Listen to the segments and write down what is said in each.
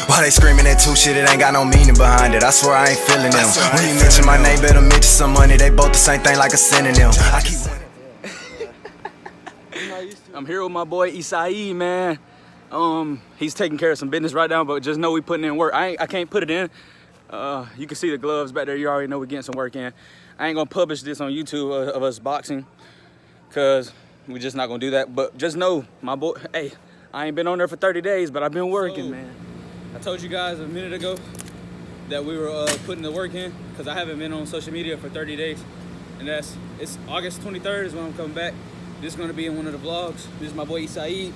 Why they screaming that two shit, it ain't got no meaning behind it. I swear I ain't feeling them. When you mention my name, better mention some money. They both the same thing like a synonym. I keep I'm here with my boy Isai, man. He's taking care of some business right now, but just know we putting in work. I can't put it in. You can see the gloves back there. You already know we're getting some work in. I ain't gonna publish this on YouTube of us boxing, cause we're just not gonna do that. But just know, my boy, hey, I ain't been on there for 30 days, but I've been working, man. I told you guys a minute ago that we were putting the work in, cause I haven't been on social media for 30 days. And it's August 23rd is when I'm coming back. This is gonna be in one of the vlogs. This is my boy Isai.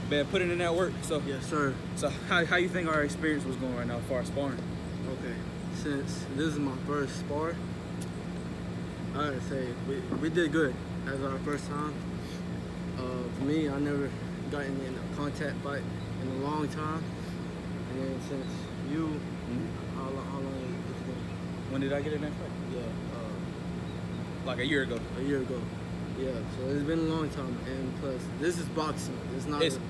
Been putting in that work, so. Yes, sir. So how you think our experience was going right now as far as sparring? Okay, since this is my first spar, I gotta say, we did good. That was our first time. For me, I never gotten in a contact fight in a long time. And then since you, how long has it been? When did I get in that fight? Yeah, Like a year ago. a year ago. Yeah, so it's been a long time, and plus, this is boxing.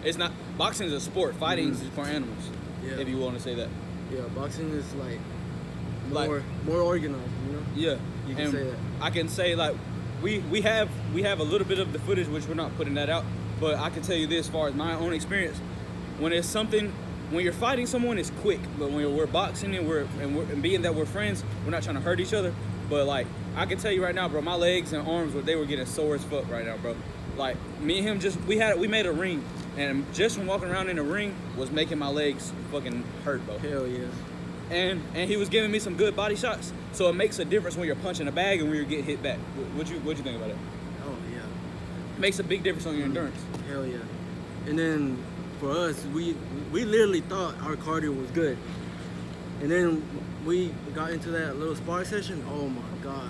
It's not boxing is a sport. Fighting is for animals. Yeah. If you want to say that. Yeah, boxing is like Like- more organized, you know? Yeah. You can And say that. I can say like we have a little bit of the footage, which we're not putting that out. But I can tell you this, as far as my own experience, when you're fighting someone, it's quick. But when we're boxing and being that we're friends, we're not trying to hurt each other. But like I can tell you right now, bro, my legs and arms they were getting sore as fuck right now, bro. Like me and him we made a ring, and just from walking around in the ring was making my legs fucking hurt, bro. Hell yeah. And he was giving me some good body shots, so it makes a difference when you're punching a bag and when you're getting hit back. What'd you think about it? Oh yeah. Makes a big difference on your endurance. Hell yeah. And then for us, we literally thought our cardio was good. And then we got into that little spar session. Oh my God.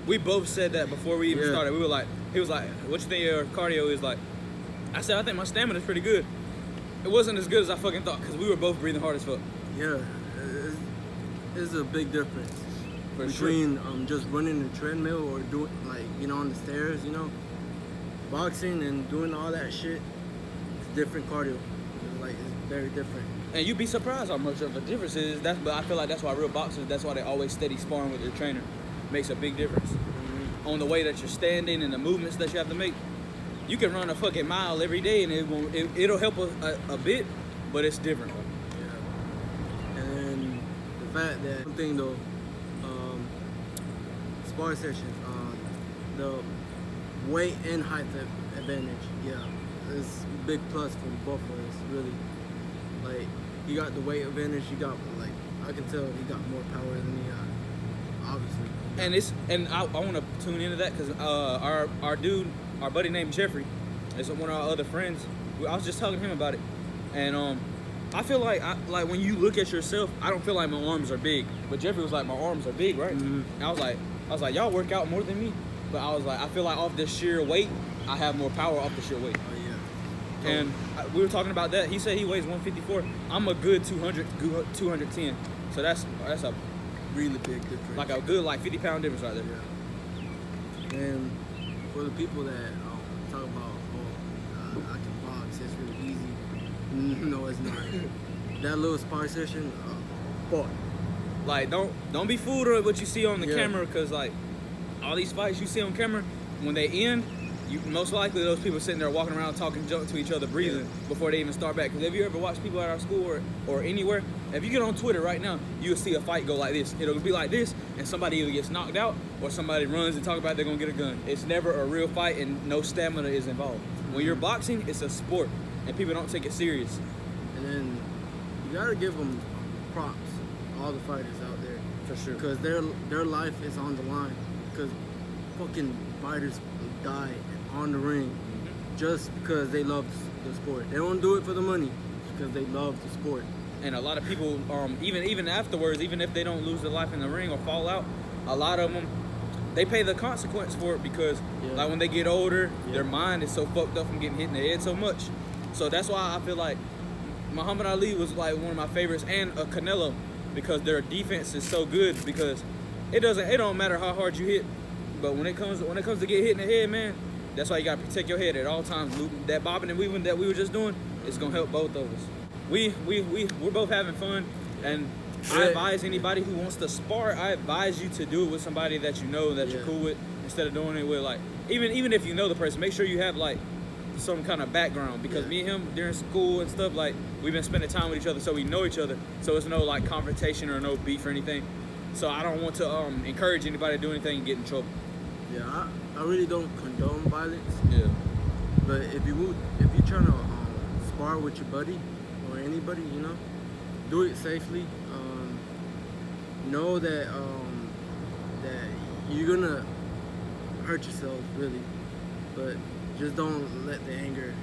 We both said that before we even started. We were like, he was like, what you think your cardio is like? I said, I think my stamina is pretty good. It wasn't as good as I fucking thought, because we were both breathing hard as fuck. Yeah. It's a big difference For between just running the treadmill or doing on the stairs, boxing and doing all that shit. It's different cardio. It's very different. And you'd be surprised how much of a difference it is. But I feel like that's why real boxers, that's why they always steady sparring with their trainer. Makes a big difference. On the way that you're standing and the movements that you have to make. You can run a fucking mile every day and it'll help a bit, but it's different. Yeah. And then the fact that something though, spar session, the weight and height advantage, yeah, it's a big plus for both of us, really. Like, he got the weight advantage, I can tell he got more power than me, obviously. And I want to tune into that, because our buddy named Jeffrey is one of our other friends. I was just talking to him about it, and I feel like when you look at yourself, I don't feel like my arms are big, but Jeffrey was like, my arms are big, right? Mm-hmm. And I was like, y'all work out more than me, but I was like, I feel like off the sheer weight, I have more power off the sheer weight. Oh yeah. And we were talking about that. He said he weighs 154. I'm a good 210. So that's a Really big difference. like a good 50-pound difference right there. Yeah. And for the people that talk about, I can box, it's really easy. No, it's not. That little spar session, fuck. Like don't be fooled with what you see on the camera, because like all these fights you see on camera, when they end, you most likely those people sitting there walking around talking junk to each other, breathing before they even start back. Because have you ever watched people at our school or anywhere? If you get on Twitter right now, you'll see a fight go like this. It'll be like this, and somebody either gets knocked out or somebody runs and talk about they're gonna get a gun. It's never a real fight, and no stamina is involved. When you're boxing, it's a sport, and people don't take it serious. And then you gotta give them props, all the fighters out there. For sure. Because their life is on the line. Because fucking fighters die on the ring just because they love the sport. They don't do it for the money, it's because they love the sport. And a lot of people, even afterwards, even if they don't lose their life in the ring or fall out, a lot of them, they pay the consequence for it, because like when they get older, their mind is so fucked up from getting hit in the head so much. So that's why I feel like Muhammad Ali was like one of my favorites, and Canelo, because their defense is so good. Because it don't matter how hard you hit, but when it comes to get hit in the head, man, that's why you gotta protect your head at all times. That bobbing and weaving that we were just doing, it's gonna help both of us. we're both having fun, and I advise anybody who wants to spar, I advise you to do it with somebody that you know that you're cool with, instead of doing it with like even if you know the person, make sure you have like some kind of background, because me and him during school and stuff, like we've been spending time with each other, so we know each other, so it's no like confrontation or no beef or anything. So I don't want to encourage anybody to do anything and get in trouble. Yeah, I really don't condone violence. Yeah. But if you're trying to spar with your buddy or anybody, you know, do it safely. Know that that you're gonna hurt yourself really, but just don't let the anger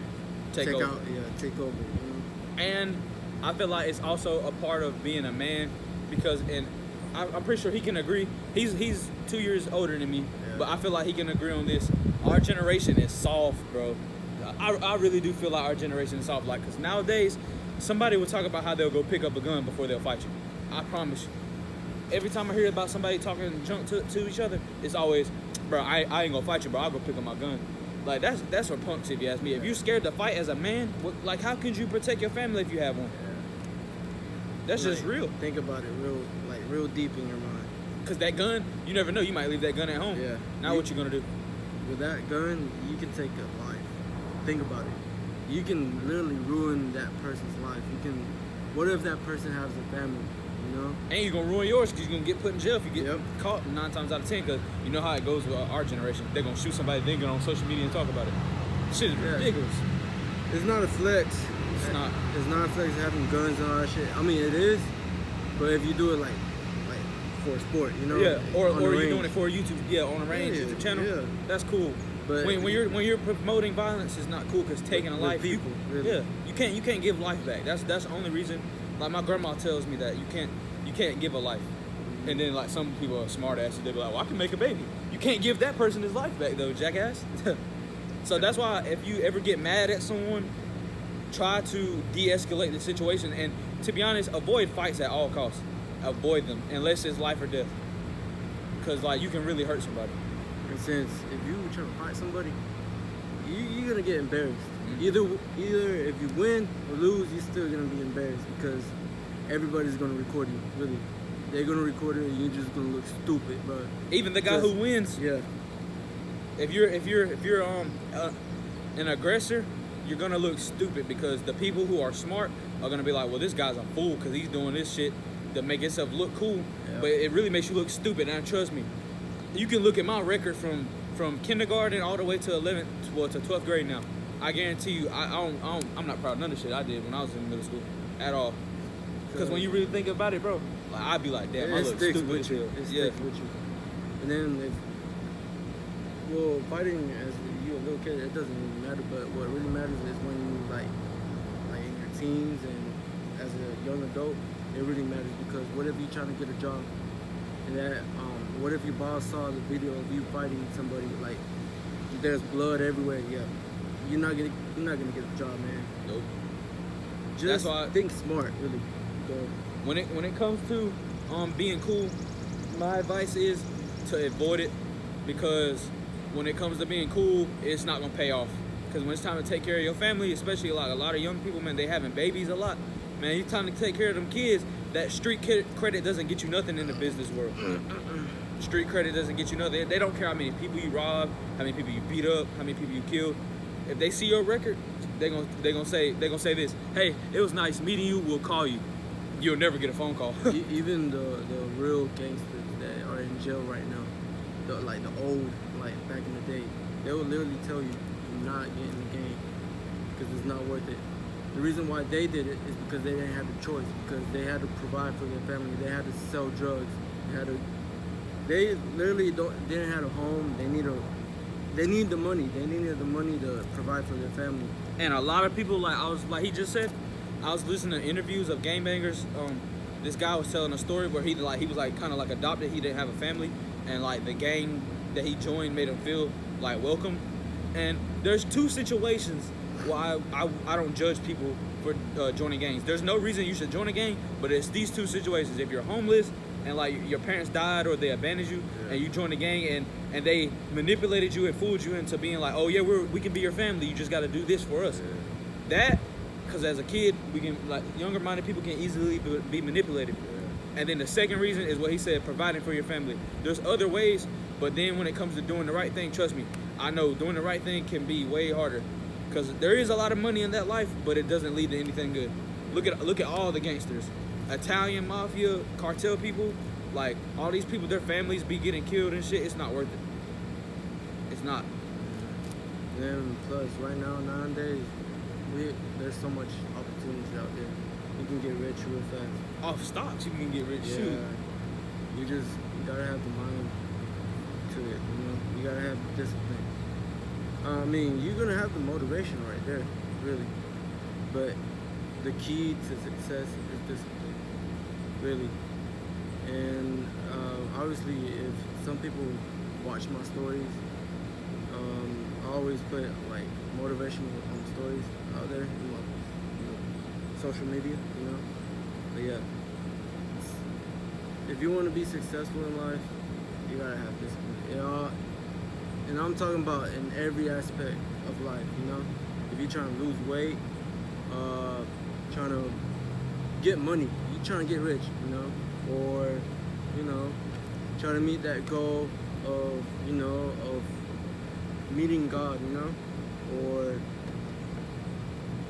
take over. Take over. You know? And I feel like it's also a part of being a man, because I'm pretty sure he can agree. He's 2 years older than me, but I feel like he can agree on this. Our generation is soft, bro. I really do feel like our generation is soft. Like, because nowadays, somebody will talk about how they'll go pick up a gun before they'll fight you. I promise you. Every time I hear about somebody talking junk to each other, it's always, bro, I ain't gonna fight you, bro. I'll go pick up my gun. Like, that's for punks, if you ask me. If you're scared to fight as a man, like, how could you protect your family if you have one? That's just real. Think about it real deep in your mind. Because that gun, you never know. You might leave that gun at home. Yeah. Now what you gonna do? With that gun, you can take a life. Think about it. You can literally ruin that person's life. What if that person has a family, you know? And you're gonna ruin yours, because you're gonna get put in jail if you get caught 9 times out of 10, because you know how it goes with our generation. They're gonna shoot somebody, then get on social media and talk about it. Shit is ridiculous. It's not a flex. It's not. It's not a flex having guns and all that shit. I mean, it is, but if you do it like for a sport, you know? Yeah, or you're range. doing it for YouTube, on a range, YouTube channel, that's cool. But when you're promoting violence, it's not cool, because taking a life, people, really. you can't give life back. That's the only reason. Like, my grandma tells me that you can't give a life. And then like some people are smart asses, they be like, well, I can make a baby. You can't give that person his life back though, jackass. So that's why if you ever get mad at someone, try to de-escalate the situation, and to be honest, avoid fights at all costs. Avoid them unless it's life or death, because like you can really hurt somebody. And since if you try to fight somebody, you're gonna get embarrassed. Either if you win or lose, you're still gonna be embarrassed, because everybody's gonna record you. Really, they're gonna record it, and you're just gonna look stupid, bro. Even the guy who wins. Yeah. If you're an aggressor, you're gonna look stupid, because the people who are smart are gonna be like, well, this guy's a fool because he's doing this shit to make himself look cool, but it really makes you look stupid. And trust me, you can look at my record from kindergarten all the way to 11th, well, to 12th grade now. I guarantee you, I'm not proud of none of the shit I did when I was in middle school at all. Because when you really think about it, bro, like, I'd be like, damn, I look stupid as hell. It sticks with you. And then fighting as you a little kid, it doesn't really matter. But what really matters is when you like in your teens and as a young adult, it really matters, because what if you're trying to get a job, and that what if your boss saw the video of you fighting somebody, like there's blood everywhere? Yeah, you're not gonna get a job, man. Nope. Just think smart, really. When it comes to being cool, my advice is to avoid it, because when it comes to being cool, it's not gonna pay off. Because when it's time to take care of your family, especially like a lot of young people, man, they having babies a lot. Man, it's time to take care of them kids. That street credit doesn't get you nothing in the business world. Street credit doesn't get you nothing. They don't care how many people you robbed, how many people you beat up, how many people you killed. If they see your record, they're gonna say this. Hey, it was nice meeting you. We'll call you. You'll never get a phone call. Even the real gangsters that are in jail right now, the old, like back in the day, they will literally tell you, do not get in the game, because it's not worth it. The reason why they did it is because they didn't have the choice, because they had to provide for their family. They had to sell drugs. They literally didn't have a home. They need the money. They needed the money to provide for their family. And a lot of people, like he just said, I was listening to interviews of gangbangers. This guy was telling a story where he was kind of like adopted. He didn't have a family, and like the gang that he joined made him feel like welcome. And there's two situations why I don't judge people for joining gangs. There's no reason you should join a gang, but it's these two situations. If you're homeless and like your parents died or they abandoned you, and you joined a gang and they manipulated you and fooled you into being like, oh yeah, we can be your family. You just got to do this for us. That because as a kid, we can, like, younger-minded people can easily be manipulated. And then the second reason is what he said, providing for your family. There's other ways, but then when it comes to doing the right thing, trust me, I know doing the right thing can be way harder, because there is a lot of money in that life, but it doesn't lead to anything good. Look at all the gangsters, Italian mafia, cartel people, like all these people, their families be getting killed and shit. It's not worth it. It's not. And plus, right now, nowadays, there's so much opportunity out there. You can get rich real fast. Off stocks, you can get rich. Yeah. Shoot. You gotta have the mind to it, you know? You gotta have the discipline. I mean, you're gonna have the motivation right there, really. But the key to success is discipline, really. And obviously, if some people watch my stories, I always put like motivational stories out there in my social media, you know. But yeah, if you want to be successful in life, you gotta have discipline. And I'm talking about in every aspect of life, you know. If you're trying to lose weight, trying to get money, you're trying to get rich, you know, or you know, trying to meet that goal of meeting God, you know, or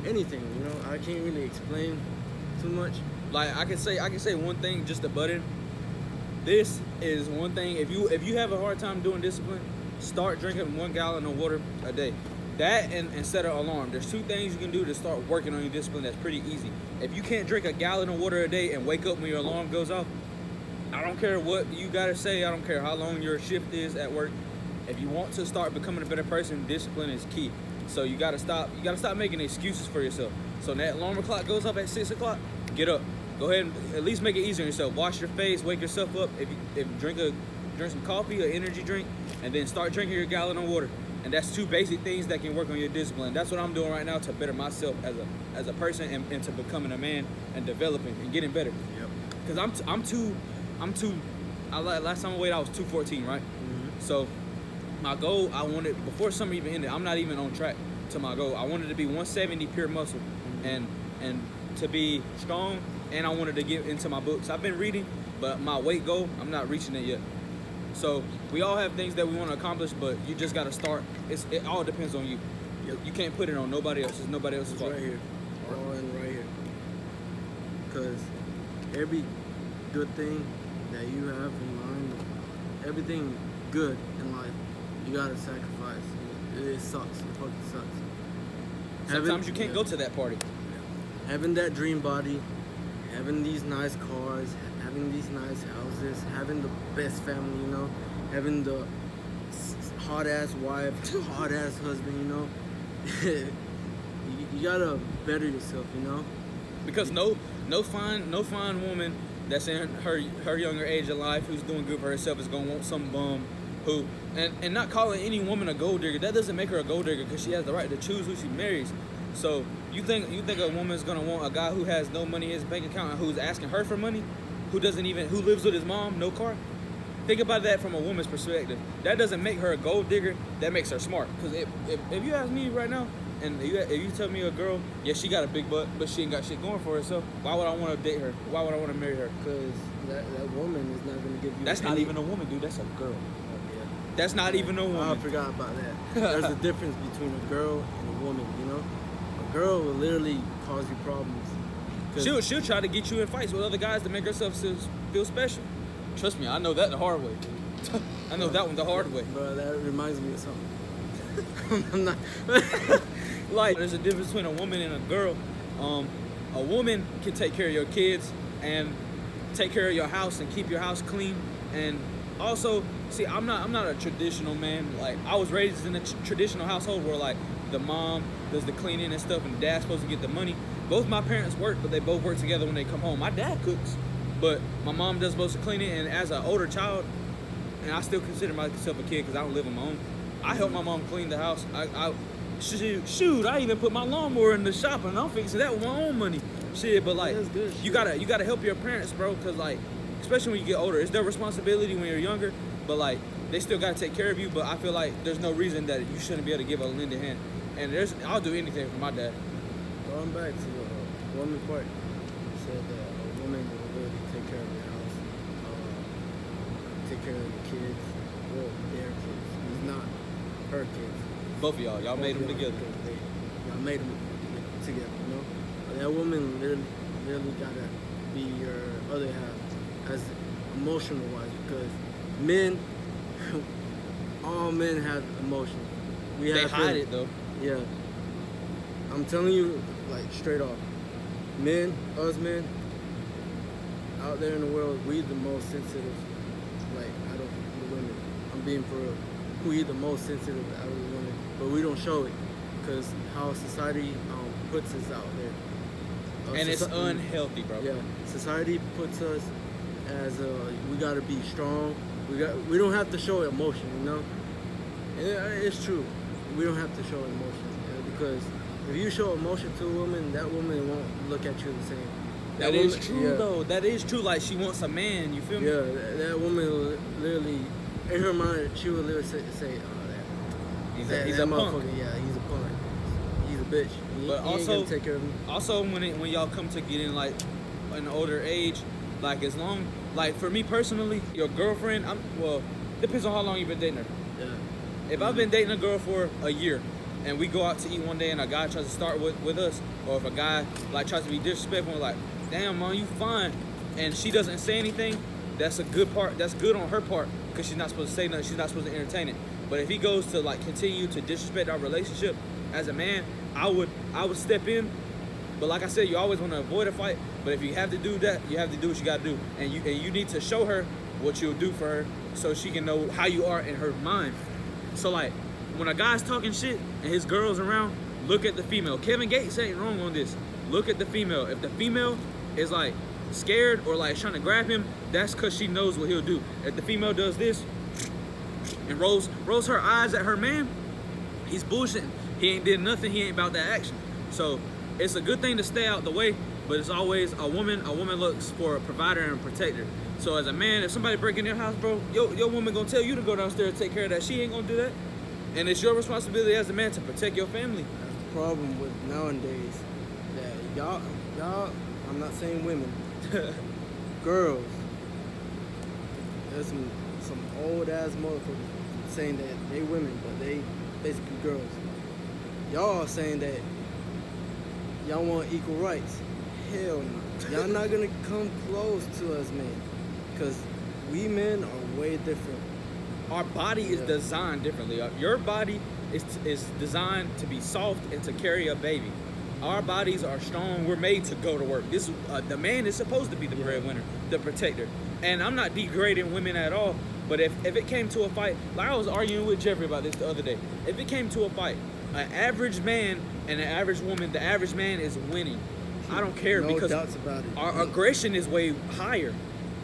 anything, you know. I can't really explain too much. Like I can say one thing just to butt in. This is one thing. If you have a hard time doing discipline, start drinking 1 gallon of water a day. That and set an alarm. There's 2 things you can do to start working on your discipline. That's pretty easy. If you can't drink a gallon of water a day and wake up when your alarm goes off, I don't care what you gotta say. I don't care how long your shift is at work. If you want to start becoming a better person, discipline is key. So you gotta stop making excuses for yourself. So when that alarm clock goes off at 6 o'clock, get up. Go ahead and at least make it easier on yourself. Wash your face, wake yourself up. If drink some coffee or energy drink, and then start drinking your gallon of water. And that's 2 basic things that can work on your discipline. That's what I'm doing right now to better myself as a person and to becoming a man and developing and getting better. Yep. Because last time I weighed, I was 214, right? Mm-hmm. So my goal, I wanted, before summer even ended, I'm not even on track to my goal. I wanted to be 170 pure muscle and to be strong, and I wanted to get into my books. I've been reading, but my weight goal, I'm not reaching it yet. So we all have things that we want to accomplish, but you just got to start. It all depends on you. Yep. You can't put it on nobody else. It's nobody else's It's fault. right here. All in right here. Because every good thing that you have in mind, everything good in life, you gotta sacrifice. It sucks. It fucking sucks. Sometimes you can't go to that party. Having that dream body, having these nice cars, having these nice houses, having the best family, you know, having the hot ass wife, hot ass husband, you know. you gotta better yourself, you know. Because no fine woman that's in her younger age of life who's doing good for herself is gonna want some bum who and not calling any woman a gold digger. That doesn't make her a gold digger, because she has the right to choose who she marries. So you think a woman's gonna want a guy who has no money in his bank account and who's asking her for money, who lives with his mom, no car? Think about that from a woman's perspective. That doesn't make her a gold digger. That makes her smart. Because if you ask me right now, and if you tell me a girl, yeah, she got a big butt, but she ain't got shit going for herself, why would I want to date her? Why would I want to marry her? Because that woman is not gonna give you. That's not even a woman, dude. That's a girl. Yeah. That's not even a woman. I forgot about that. There's a difference between a girl and a woman, you know? A girl will literally cause you problems. She'll try to get you in fights with other guys to make herself feel special. Trust me, I know that the hard way. I know that one the hard way. Bro, that reminds me of something. I'm not. Like, there's a difference between a woman and a girl. A woman can take care of your kids and take care of your house and keep your house clean. And also, see, I'm not a traditional man. Like, I was raised in a traditional household where, like, the mom does the cleaning and stuff and the dad's supposed to get the money. Both my parents work, but they both work together when they come home. My dad cooks, but my mom does most of the cleaning. And as an older child, and I still consider myself a kid because I don't live on my own, I help my mom clean the house. Shoot, I even put my lawnmower in the shop and I'm fixing that with my own money. Shit, but like, That's good. you gotta help your parents, bro, because like, especially when you get older, it's their responsibility when you're younger, but like, they still gotta take care of you. But I feel like there's no reason that you shouldn't be able to give a lending hand. And I'll do anything for my dad. going back to the woman part, you said that a woman will really take care of your house, take care of your kids, well, their kids. It's not her kids. Both of y'all made them together. Y'all made them together, you know? But that woman literally gotta be your other half, as emotional wise, because men, all men have emotions. They hide it though. Yeah. I'm telling you, like, straight off. Men, us men, out there in the world, we the most sensitive, like, out of the women. I'm being for real. We the most sensitive out of the women, but we don't show it, because how society puts us out there. And it's unhealthy, bro. Yeah, society puts us as we gotta be strong. We don't have to show emotion, you know. It's true. We don't have to show emotion, because if you show emotion to a woman, that woman won't look at you the same. That is true, though. That is true. Like, she wants a man. You feel me? Yeah, that woman will literally, in her mind, she will literally say oh, that. He's a punk. Yeah, he's a punk. He's a bitch. But he also, ain't gonna take care of him. Also, when y'all come to get in like an older age, like as long, like for me personally, your girlfriend, depends on how long you've been dating her. Yeah. If I've been dating a girl for a year, and we go out to eat one day, and a guy tries to start with us, or if a guy like tries to be disrespectful, like, damn, man, you fine, and she doesn't say anything, that's a good part. That's good on her part, because she's not supposed to say nothing. She's not supposed to entertain it. But if he goes to like continue to disrespect our relationship, as a man, I would step in. But like I said, you always want to avoid a fight. But if you have to do that, you have to do what you got to do, and you need to show her what you'll do for her, so she can know how you are in her mind. So like, when a guy's talking shit and his girl's around, look at the female. Kevin Gates ain't wrong on this. Look at the female. If the female is like scared or like trying to grab him, that's because she knows what he'll do. If the female does this and rolls her eyes at her man, he's bullshitting. He ain't did nothing. He ain't about that action. So it's a good thing to stay out the way, but it's always a woman looks for a provider and a protector. So as a man, if somebody break in your house, bro, your woman gonna tell you to go downstairs and take care of that. She ain't gonna do that. And it's your responsibility as a man to protect your family. That's the problem with nowadays, that y'all, I'm not saying women, girls, there's some old ass motherfuckers saying that they women, but they basically girls. Y'all saying that y'all want equal rights. Hell no. Y'all not gonna come close to us men, because we men are way different. Our body is designed differently. Your body is designed to be soft and to carry a baby. Our bodies are strong. We're made to go to work. The man is supposed to be the breadwinner, the protector. And I'm not degrading women at all, but if it came to a fight, like I was arguing with Jeffrey about this the other day, if it came to a fight, an average man and an average woman, the average man is winning. I don't care, because doubts about it. Our aggression is way higher.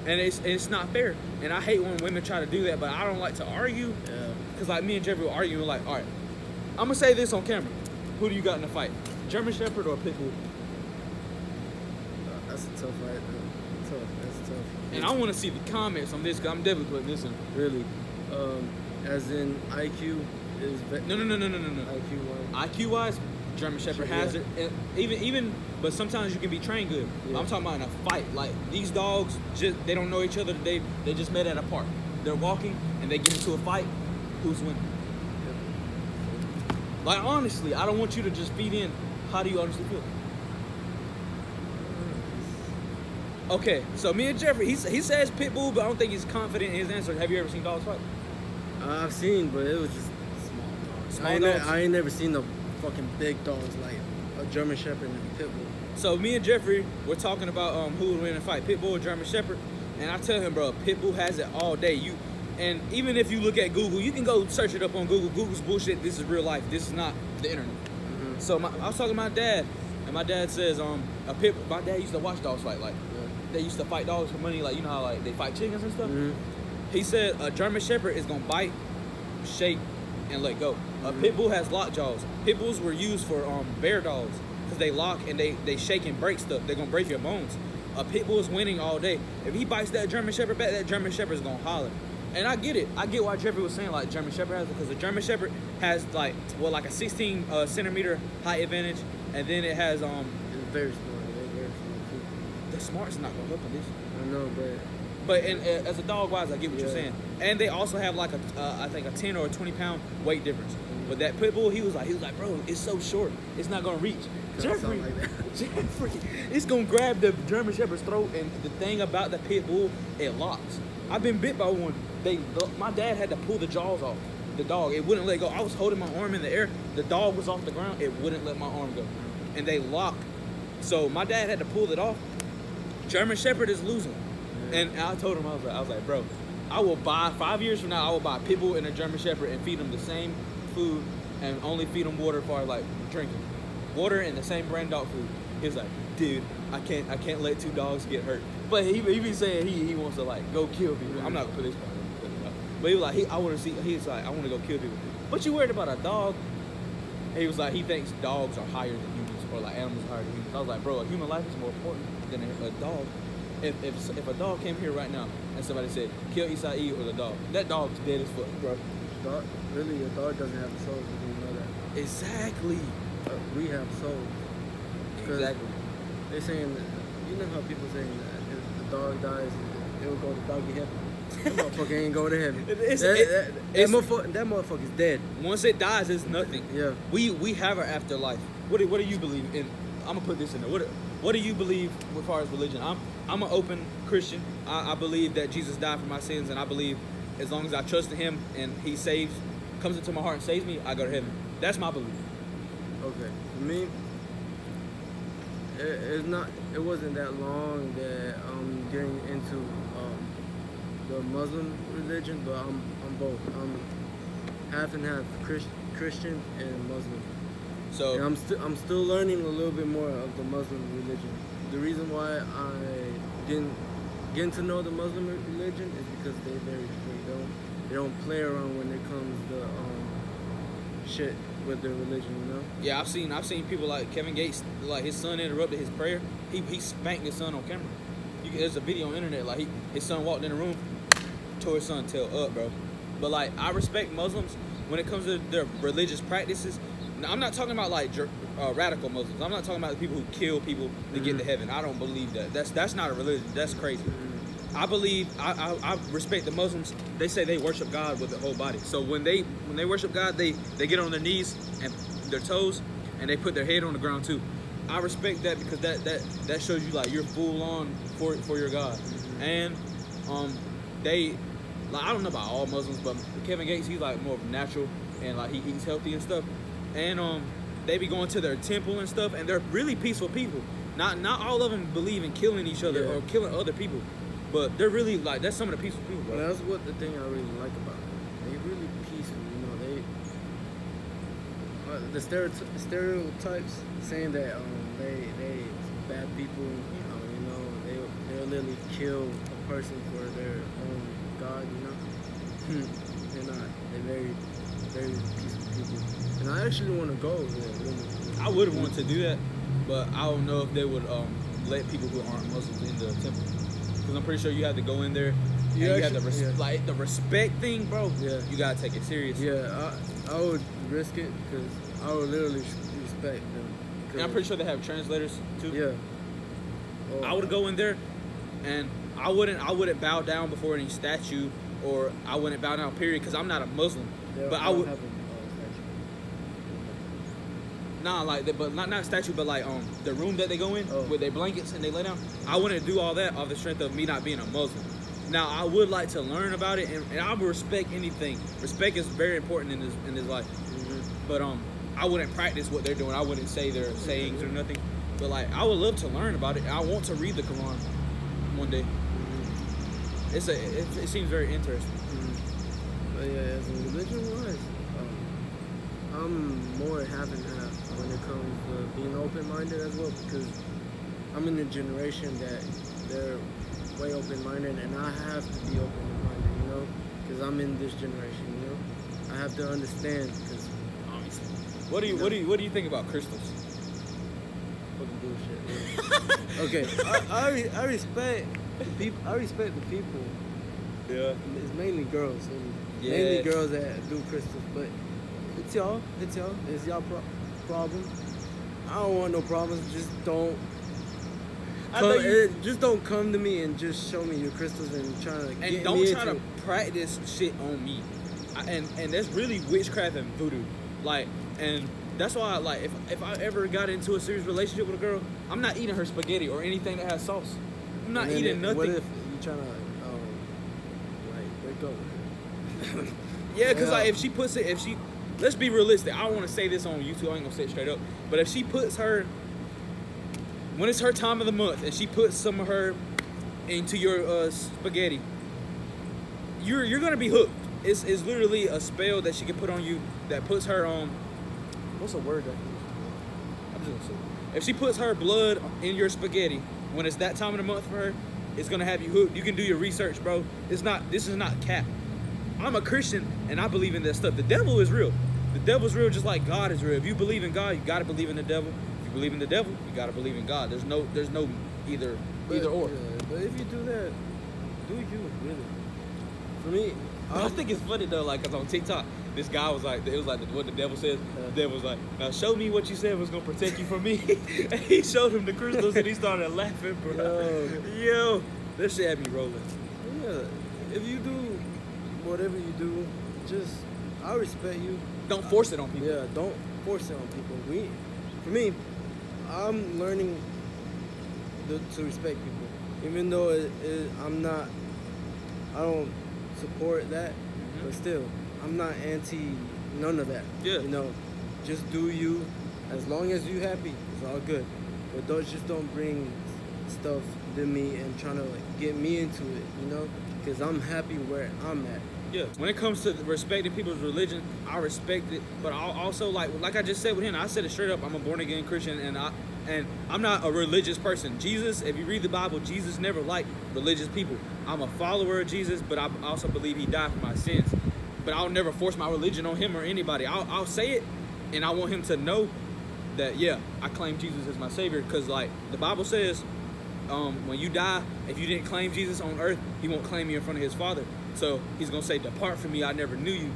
And it's not fair. And I hate when women try to do that, but I don't like to argue. Yeah. Because like me and Jeffrey were arguing, like, all right, I'm going to say this on camera. Who do you got in the fight? German Shepherd or Pitbull? That's a tough fight. That's tough. And I want to see the comments on this, because I'm definitely putting this in. Really. As in IQ is... No. IQ-wise? IQ-wise, German Shepherd has it. And even, but sometimes you can be trained good. Yeah. I'm talking about in a fight. Like, these dogs, they don't know each other. They just met at a park. They're walking, and they get into a fight. Who's winning? Like, honestly, I don't want you to just feed in. How do you honestly feel? Okay, so me and Jeffrey, he says Pitbull, but I don't think he's confident in his answer. Have you ever seen dogs fight? I've seen, but it was just small dogs. I ain't never seen no fucking big dogs like a German Shepherd and a Pitbull. So me and Jeffrey were talking about who would win in a fight, Pitbull or German Shepherd, and I tell him, bro, Pitbull has it all day. And even if you look at Google, you can go search it up on Google. Google's bullshit. This is real life. This is not the internet. Mm-hmm. So I was talking to my dad, and my dad says my dad used to watch dogs fight. Like, they used to fight dogs for money. Like, you know how like they fight chickens and stuff. Mm-hmm. He said a German Shepherd is gonna bite, shake, and let go. A pit bull has lock jaws. Pit bulls were used for bear dogs because they lock and they shake and break stuff. They're gonna break your bones. A pit bull is winning all day. If he bites that German Shepherd back, that German Shepherd is gonna holler. And I get it. I get why Jeffrey was saying like German Shepherd has it, because the German Shepherd has like a 16 centimeter height advantage, And then it has It's very smart. They're very smart too. the smart's not gonna help in this. I know, But as a dog wise, I get what you're Yeah. saying. And they also have like I think a 10 or a 20 pound weight difference. But that pit bull, he was like, bro, it's so short, it's not gonna reach. Kinda Jeffrey, sound like that. Jeffrey, it's gonna grab the German Shepherd's throat. And the thing about the pit bull, it locks. I've been bit by one. My dad had to pull the jaws off the dog. It wouldn't let go. I was holding my arm in the air. The dog was off the ground. It wouldn't let my arm go, and they lock. So my dad had to pull it off. German Shepherd is losing. And I told him, I was like, bro, I will buy 5 years from now. I will buy a pit bull and a German Shepherd and feed them the same food and only feed them water for like drinking, water and the same brand dog food. He was like, dude, I can't let two dogs get hurt. But he be saying he wants to like go kill people. I'm not gonna put this part in, but he was like, I want to see. He's like, I want to go kill people. But you worried about a dog? And he was like, he thinks dogs are higher than humans or like animals are higher than humans. I was like, bro, a human life is more important than a dog. If a dog came here right now and somebody said, kill Isai or the dog, that dog's dead as fuck, bro. really, a dog doesn't have a soul. You know that. Exactly. We have souls. 'Cause Exactly. They're saying that, you know how people saying that if the dog dies, it will go to doggy heaven. That motherfucker ain't go to heaven. That motherfucker's dead. Once it dies, it's nothing. Yeah. We have our afterlife. What do you believe in? I'm gonna put this in there. What do you believe as far as religion? I'm an open Christian. I believe that Jesus died for my sins, and I believe as long as I trust in Him and He comes into my heart and saves me, I go to heaven. That's my belief. Okay. For me, it wasn't that long that I'm getting into the Muslim religion, but I'm both. I'm half and half Christian and Muslim. So And I'm still learning a little bit more of the Muslim religion. The reason why I didn't get to know the Muslim religion is because they're very strict. They don't play around when it comes to shit with their religion, you know? yeah, I've seen people like Kevin Gates, like his son interrupted his prayer. He spanked his son on camera. There's a video on the internet, like his son walked in the room, tore his son's tail up, bro. But like, I respect Muslims when it comes to their religious practices. Now, I'm not talking about like radical Muslims. I'm not talking about the people who kill people to get to heaven. I don't believe that. That's not a religion. That's crazy. I believe I respect the Muslims. They say they worship God with their whole body. So when they worship God, they get on their knees and their toes, and they put their head on the ground too. I respect that because that shows you like you're full on for your God. And they, like, I don't know about all Muslims, but Kevin Gates, he's like more natural and like he eats healthy and stuff. And they be going to their temple and stuff, and they're really peaceful people. Not all of them believe in killing each other or killing other people, but they're really like, that's some of the peaceful people, bro. Well, that's what the thing I really like about them. They really peaceful, you know. The stereotypes saying that they bad people, they'll literally kill a person for their own God, you know. They're not. They're very, very peaceful people. And I actually want to go there. I would want to do that, but I don't know if they would let people who aren't Muslims in the temple. Because I'm pretty sure you have to go in there and you have to like the respect thing, bro. Yeah, you gotta take it serious. Yeah, I would risk it because I would literally respect them. And I'm pretty sure they have translators too. Yeah. I would go in there, and I wouldn't bow down before any statue, or I wouldn't bow down, period, because I'm not a Muslim. But I would. Nah, like, but not statue, but like the room that they go in with their blankets and they lay down. I wouldn't do all that off the strength of me not being a Muslim. Now, I would like to learn about it, and I would respect anything. Respect is very important in this life. Mm-hmm. But I wouldn't practice what they're doing. I wouldn't say their sayings or nothing. But like, I would love to learn about it. I want to read the Quran one day. Mm-hmm. It seems very interesting. Mm-hmm. But yeah, as a religion-wise, I'm more half and half when it comes to being open-minded as well, because I'm in a generation that they're way open-minded, and I have to be open-minded, you know, because I'm in this generation, you know. I have to understand, because obviously. What do you think about crystals? Fucking bullshit. Okay, I respect the people. I respect the people. Yeah. It's mainly girls, and Yeah. mainly girls that do crystals, but it's y'all. It's y'all problem. I don't want no problems. Just don't. I know you- Just don't come to me and just show me your crystals and try to And get don't me try into to practice shit on me. And that's really witchcraft and voodoo. Like, and that's why, like, if I ever got into a serious relationship with a girl, I'm not eating her spaghetti or anything that has sauce. I'm not And then eating nothing. What if you trying to like break up with her? Yeah, because Yeah. like if she puts it, let's be realistic. I don't want to say this on YouTube. I ain't gonna say it straight up. But if she puts her, when it's her time of the month, and she puts some of her into your spaghetti, you're gonna be hooked. It's literally a spell that she can put on you that puts her on. What's a word that? I'm just gonna say. If she puts her blood in your spaghetti when it's that time of the month for her, it's gonna have you hooked. You can do your research, bro. This is not cap. I'm a Christian and I believe in that stuff. The devil is real. The devil's real just like God is real. If you believe in God, you gotta believe in the devil. If you believe in the devil, you gotta believe in God. There's no either or. Yeah, but if you do that, do you really? For me, I think it's funny though, like, cause on TikTok, this guy was like, it was like what the devil says. The devil was like, now show me what you said was gonna protect you from me. And he showed him the crystals and he started laughing, bro. Yo, that shit had me rolling. yeah, if you do whatever you do, just I respect you. Don't force it on people. Yeah, don't force it on people. For me, I'm learning to respect people, even though I don't support that, but still, I'm not anti none of that. Yeah. You know, just do you. As long as you happy, it's all good. But don't bring stuff to me and trying to like get me into it. You know, because I'm happy where I'm at. Yeah, when it comes to respecting people's religion, I respect it, but I also like I just said with him, I said it straight up. I'm a born again Christian, and I'm not a religious person. Jesus, if you read the Bible, Jesus never liked religious people. I'm a follower of Jesus, but I also believe he died for my sins. But I'll never force my religion on him or anybody. I'll say it, and I want him to know that yeah, I claim Jesus as my savior, because like the Bible says, when you die, if you didn't claim Jesus on earth, he won't claim you in front of his Father. So he's gonna say, depart from me, I never knew you.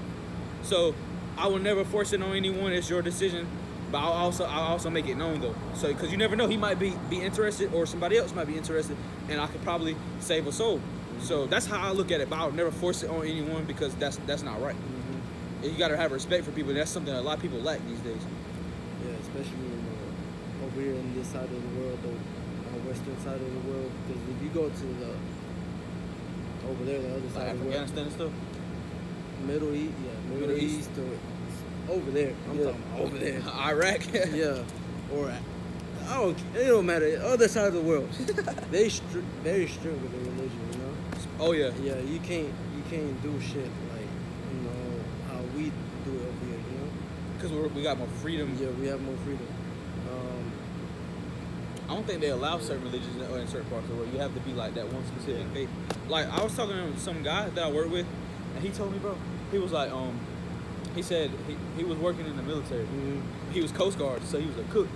So I will never force it on anyone. It's your decision. But I'll also make it known though. So because you never know, he might be interested, or somebody else might be interested, and I could probably save a soul. So that's how I look at it. But I'll never force it on anyone, because that's not right. Mm-hmm. You gotta have respect for people. That's something that a lot of people lack these days. Yeah, especially over here in this side of the world, the western side of the world. Because if you go to over there, the other side Like of the world, Afghanistan and stuff. Middle East, Middle East, or over there. I'm talking about over there. Iraq. Yeah, or it don't matter. Other side of the world, they very strict with their religion. You know. Oh yeah. Yeah, you can't do shit like how we do it over here. You know. Because we got more freedom. Yeah, we have more freedom. I don't think they allow certain religions in certain parts of the world. You have to be like that one specific faith. Like I was talking to some guy that I work with, and he told me, bro, he was like, he said he was working in the military. Mm-hmm. He was Coast Guard, so he was a cook.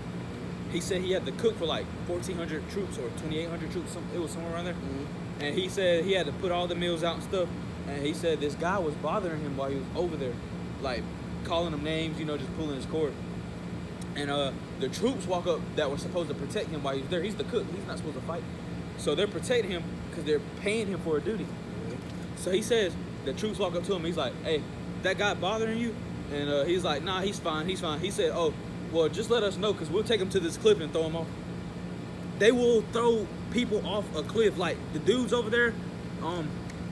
He said he had to cook for like 1,400 troops or 2,800 troops. It was somewhere around there. Mm-hmm. And he said he had to put all the meals out and stuff. And he said this guy was bothering him while he was over there, like calling him names, just pulling his cord. And the troops walk up that were supposed to protect him while he was there. He's the cook. He's not supposed to fight. So they're protecting him because they're paying him for a duty. So he says, the troops walk up to him. He's like, hey, that guy bothering you? And he's like, nah, he's fine. He said, oh, well, just let us know because we'll take him to this cliff and throw him off. They will throw people off a cliff. Like the dudes over there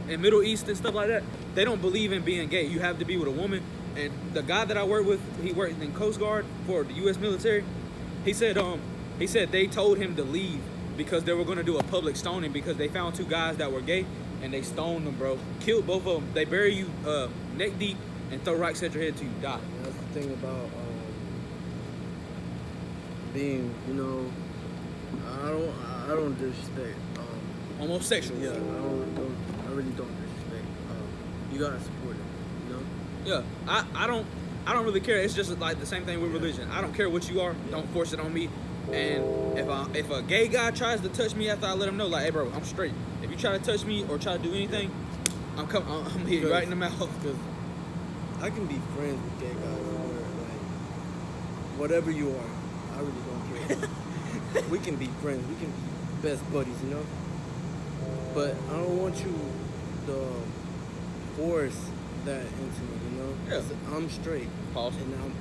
in Middle East and stuff like that, they don't believe in being gay. You have to be with a woman. And the guy that I work with, he worked in Coast Guard for the U.S. military. He said they told him to leave because they were going to do a public stoning because they found two guys that were gay and they stoned them, bro. Killed both of them. They bury you neck deep and throw rocks at your head till you die. That's the thing about being, I don't disrespect. Homosexual. Yeah, I really don't disrespect. You gotta support it, Yeah, I don't really care. It's just like the same thing with religion. I don't care what you are. Don't force it on me. And if a gay guy tries to touch me after I let him know, like, hey, bro, I'm straight. If you try to touch me or try to do anything, I'm hitting you right in the mouth. Because I can be friends with gay guys or like whatever you are. I really don't care. We can be friends. We can be best buddies, you know. But I don't want you to force that into me, you know. Yeah. 'Cause I'm straight. Pause. And I'm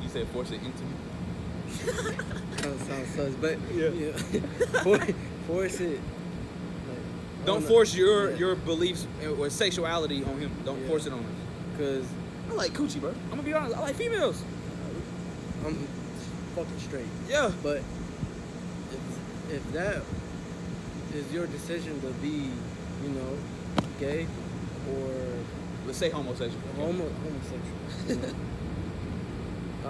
You said force it into me. kind of sounds sus, but Yeah. force it. Like, I Don't know. force your Yeah. your beliefs or sexuality on him. Don't Yeah. force it on us. Cause I like coochie, bro. I'm gonna be honest. I like females. I'm fucking straight. Yeah. But if that is your decision to be, you know, gay or Let's say homosexual. homosexual, you know,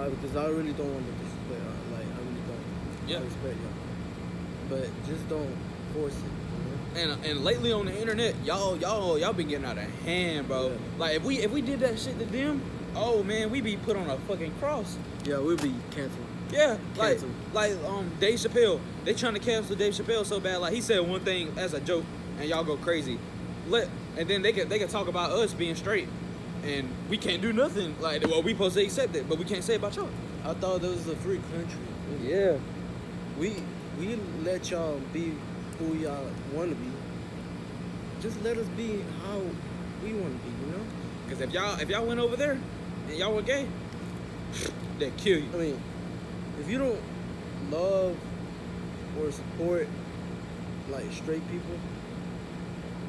because I really don't want to disrespect. Like I really don't. Yeah. I respect y'all, but just don't force it. You know? And lately on the internet, y'all been getting out of hand, bro. Yeah. Like if we did that shit to them, oh man, we be put on a fucking cross. Yeah, we'll be canceled. Yeah, Cancel. like Dave Chappelle. They trying to cancel Dave Chappelle so bad. Like he said one thing as a joke, and y'all go crazy. And then they can talk about us being straight, and we can't do nothing. Like well, we supposed to accept it, but we can't say about y'all. I thought this was a free country. Yeah. We let y'all be who y'all want to be. Just let us be how we want to be, you know? Cause if y'all went over there and y'all were gay, they'd kill you. I mean, if you don't love or support like straight people,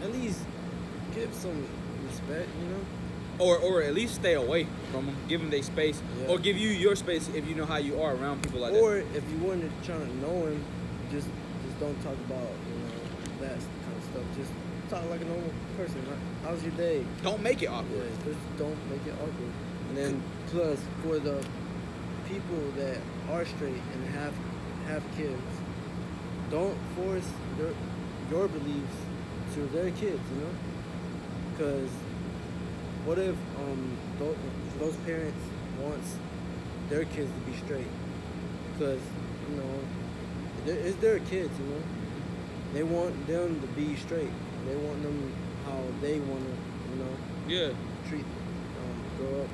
at least give some respect, you know? Or at least stay away from them. Give them their space, Yeah. or give you your space if you know how you are around people like Or if you wanted to try to know him, just don't talk about, you know, that kind of stuff. Just talk like a normal person. Like, how's your day? that. Don't make it Yeah, awkward. just don't make it awkward. And then plus for the people that are straight and have kids, don't force your beliefs to their kids, you know? Because what if those parents wants their kids to be straight? Because, you know, it's their kids, you know? They want them to be straight. They want them how they want to, you know, Yeah. treat, grow up.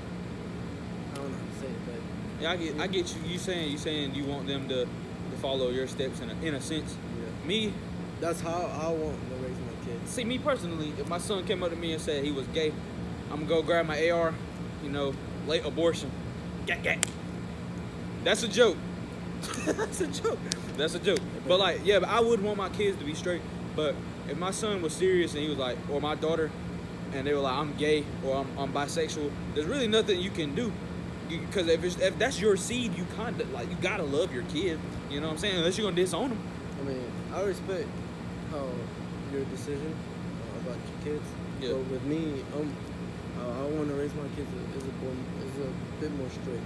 I don't know how to say it, but Yeah, I get you. You saying you want them to follow your steps in a sense. yeah. Me, That's how I want to raise my kids. see me personally, if my son came up to me and said he was gay, I'm gonna go grab my AR, you know, late abortion. Gat. That's a joke. That's a joke. That's a joke. But like, yeah, but I would want my kids to be straight. But if my son was serious and he was like, or my daughter, and they were like, I'm gay or I'm bisexual, there's really nothing you can do. Because if that's your seed, you kinda like you gotta love your kid. You know what I'm saying? Unless you're gonna disown them. I mean, I respect how your decision about your kids. Yeah. But with me, I want to raise my kids as a bit more straight.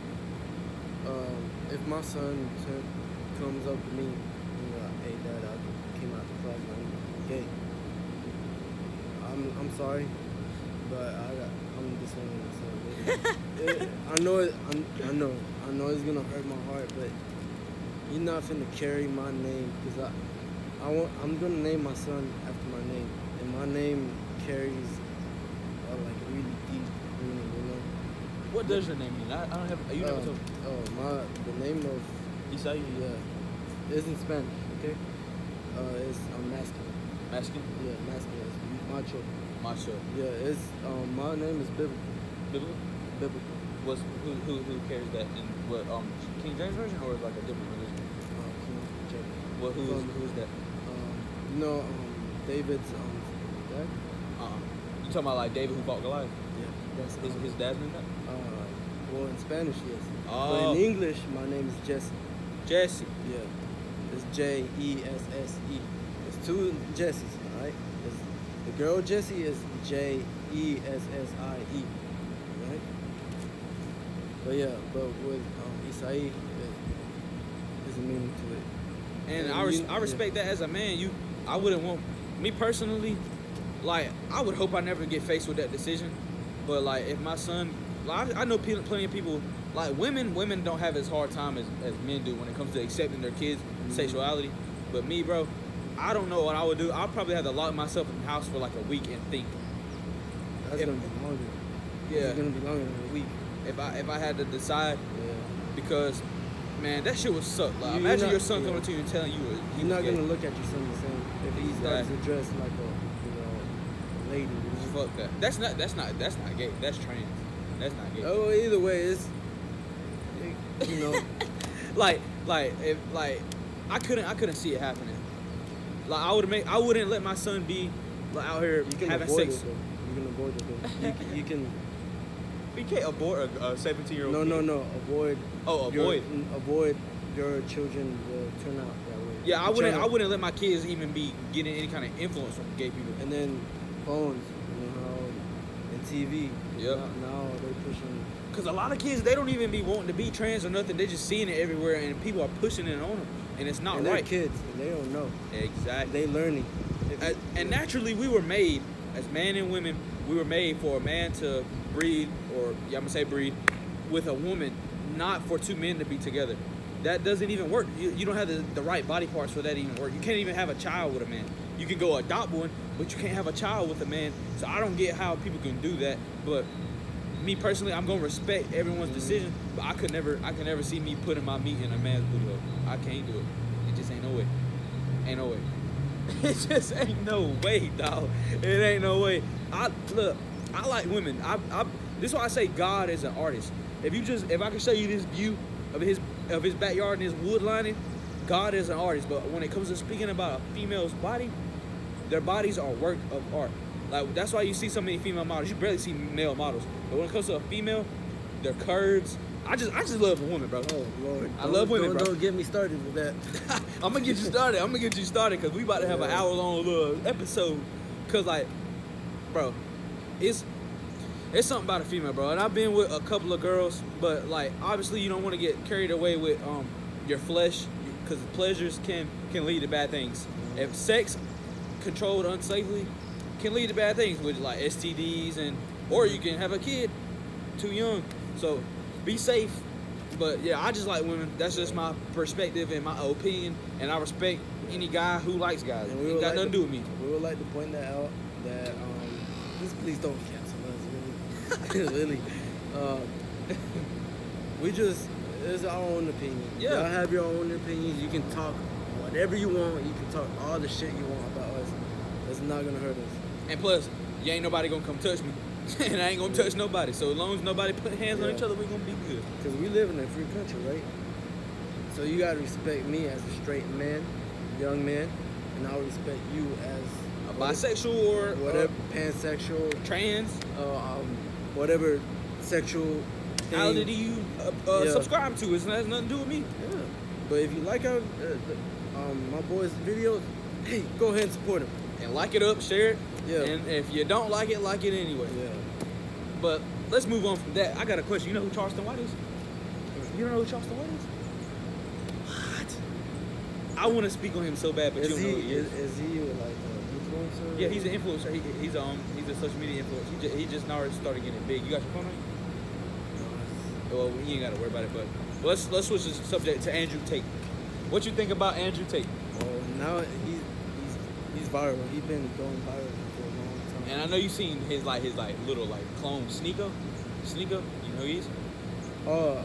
If my son comes up to me and be like, "Hey, Dad, I came out the closet, I'm gay." I'm sorry, but I'm disowning myself. I know it's gonna hurt my heart, but you're not finna carry my name because I'm gonna name my son after my name, and my name carries like a really deep meaning, you know. What does your name mean? I don't have. You never told me. The name of Isai? is in Spanish, okay? It's masculine. Masculine? Yeah, masculine. It's macho. Macho. Yeah, it's my name is biblical. Biblical? Biblical. Who carries that in what King James version or is like a different religion? Check. What who's that? You know, David's dad. You talking about like David who fought Goliath? Yeah, that's His dad's name that? well, in Spanish, yes. Oh. But in English, my name is Jesse. Jesse. Yeah, it's Jesse. It's two Jessies, all right? The girl Jessie is Jesse, right? But yeah, but with Isai, there's a meaning to it. And Yeah, I respect that as a man. I wouldn't want me personally. Like I would hope I never get faced with that decision. But like if my son, like, I know plenty of people. Like women don't have as hard time as men do when it comes to accepting their kids' sexuality. But me, bro, I don't know what I would do. I'll probably have to lock myself in the house for like a week and think. That's gonna be longer. Yeah. It's gonna be longer than a week. If I had to decide, Yeah. because man, that shit would suck. Like, You're imagine not- your son yeah. coming to you and telling you You're not gonna look at your son the same if he starts to Exactly. dress like a lady. You know? Fuck that. That's not gay. That's trans. That's not gay. Oh, either way, it's you know. Like if I couldn't see it happening. Like I wouldn't let my son be like out here You can having avoid sex. it though. You can avoid it though. You can. You can't abort a 17-year-old. No. Avoid. Oh, avoid. Avoid your children will turn out that way. Yeah, I You're wouldn't. trying I to- wouldn't let my kids even be getting any kind of influence from gay people. And then phones, you know, how and TV. Yep. Now they're pushing. Cause a lot of kids, they don't even be wanting to be trans or nothing. They just seeing it everywhere, and people are pushing it on them, and it's not And they're right. kids, and they don't know. Exactly. They learning. And naturally, we were made as man and women. We were made for a man to breed, or I'm gonna say breed, with a woman, not for two men to be together. That doesn't even work. You don't have the right body parts for that to even work. You can't even have a child with a man. You can go adopt one, but you can't have a child with a man. So I don't get how people can do that. But me personally, I'm gonna respect everyone's decision, but I could never see me putting my meat in a man's booty hole. I can't do it. It just ain't no way. Ain't no way. It just ain't no way, dog. It ain't no way. I like women. This is why I say God is an artist. If I can show you this view of his backyard and his wood lining, God is an artist. But when it comes to speaking about a female's body, their bodies are work of art. Like, that's why you see so many female models. You barely see male models. But when it comes to a female, their curves. I just love a woman, bro. Oh Lord. I love women, bro. Don't get me started with that. I'm gonna get you started because we about to have an hour-long little episode. Cause like, bro, it's something about a female, bro. And I've been with a couple of girls, but like, obviously you don't want to get carried away with your flesh, because pleasures can lead to bad things. If sex controlled unsafely can lead to bad things, which like STDs or you can have a kid too young. So be safe. But yeah, I just like women. That's just my perspective and my opinion, and I respect any guy who likes guys. And It ain't got nothing to do with me. We would like to point that out that please don't cancel us, really. Really. It's our own opinion. Yeah. Y'all have your own opinions. You can talk whatever you want. You can talk all the shit you want about us. It's not gonna hurt us. And plus, you ain't nobody gonna come touch me, and I ain't gonna touch nobody. So as long as nobody put hands on each other, we gonna be good. Because we live in a free country, right? So you gotta respect me as a straight man, young man, and I'll respect you as A bisexual or whatever, pansexual, trans, whatever sexual thing. how did you Yeah. subscribe to? It has nothing to do with me. Yeah. But if you like our my boy's videos, hey, go ahead and support him. And like it up, share it. Yeah. And if you don't like it anyway. Yeah. But let's move on from that. I got a question. You know who Charleston White is? You don't know who Charleston White is? What? I want to speak on him so bad, but you don't know who he is. Is he like an influencer? Yeah, he's an influencer. He's a social media influencer. He just now started getting big. You got your phone on you? Well, you ain't got to worry about it. But let's switch the subject to Andrew Tate. What you think about Andrew Tate? Well, now he's viral. He's been going viral for a long time. And I know you seen his little clone Sneeko. You know who he is? Oh,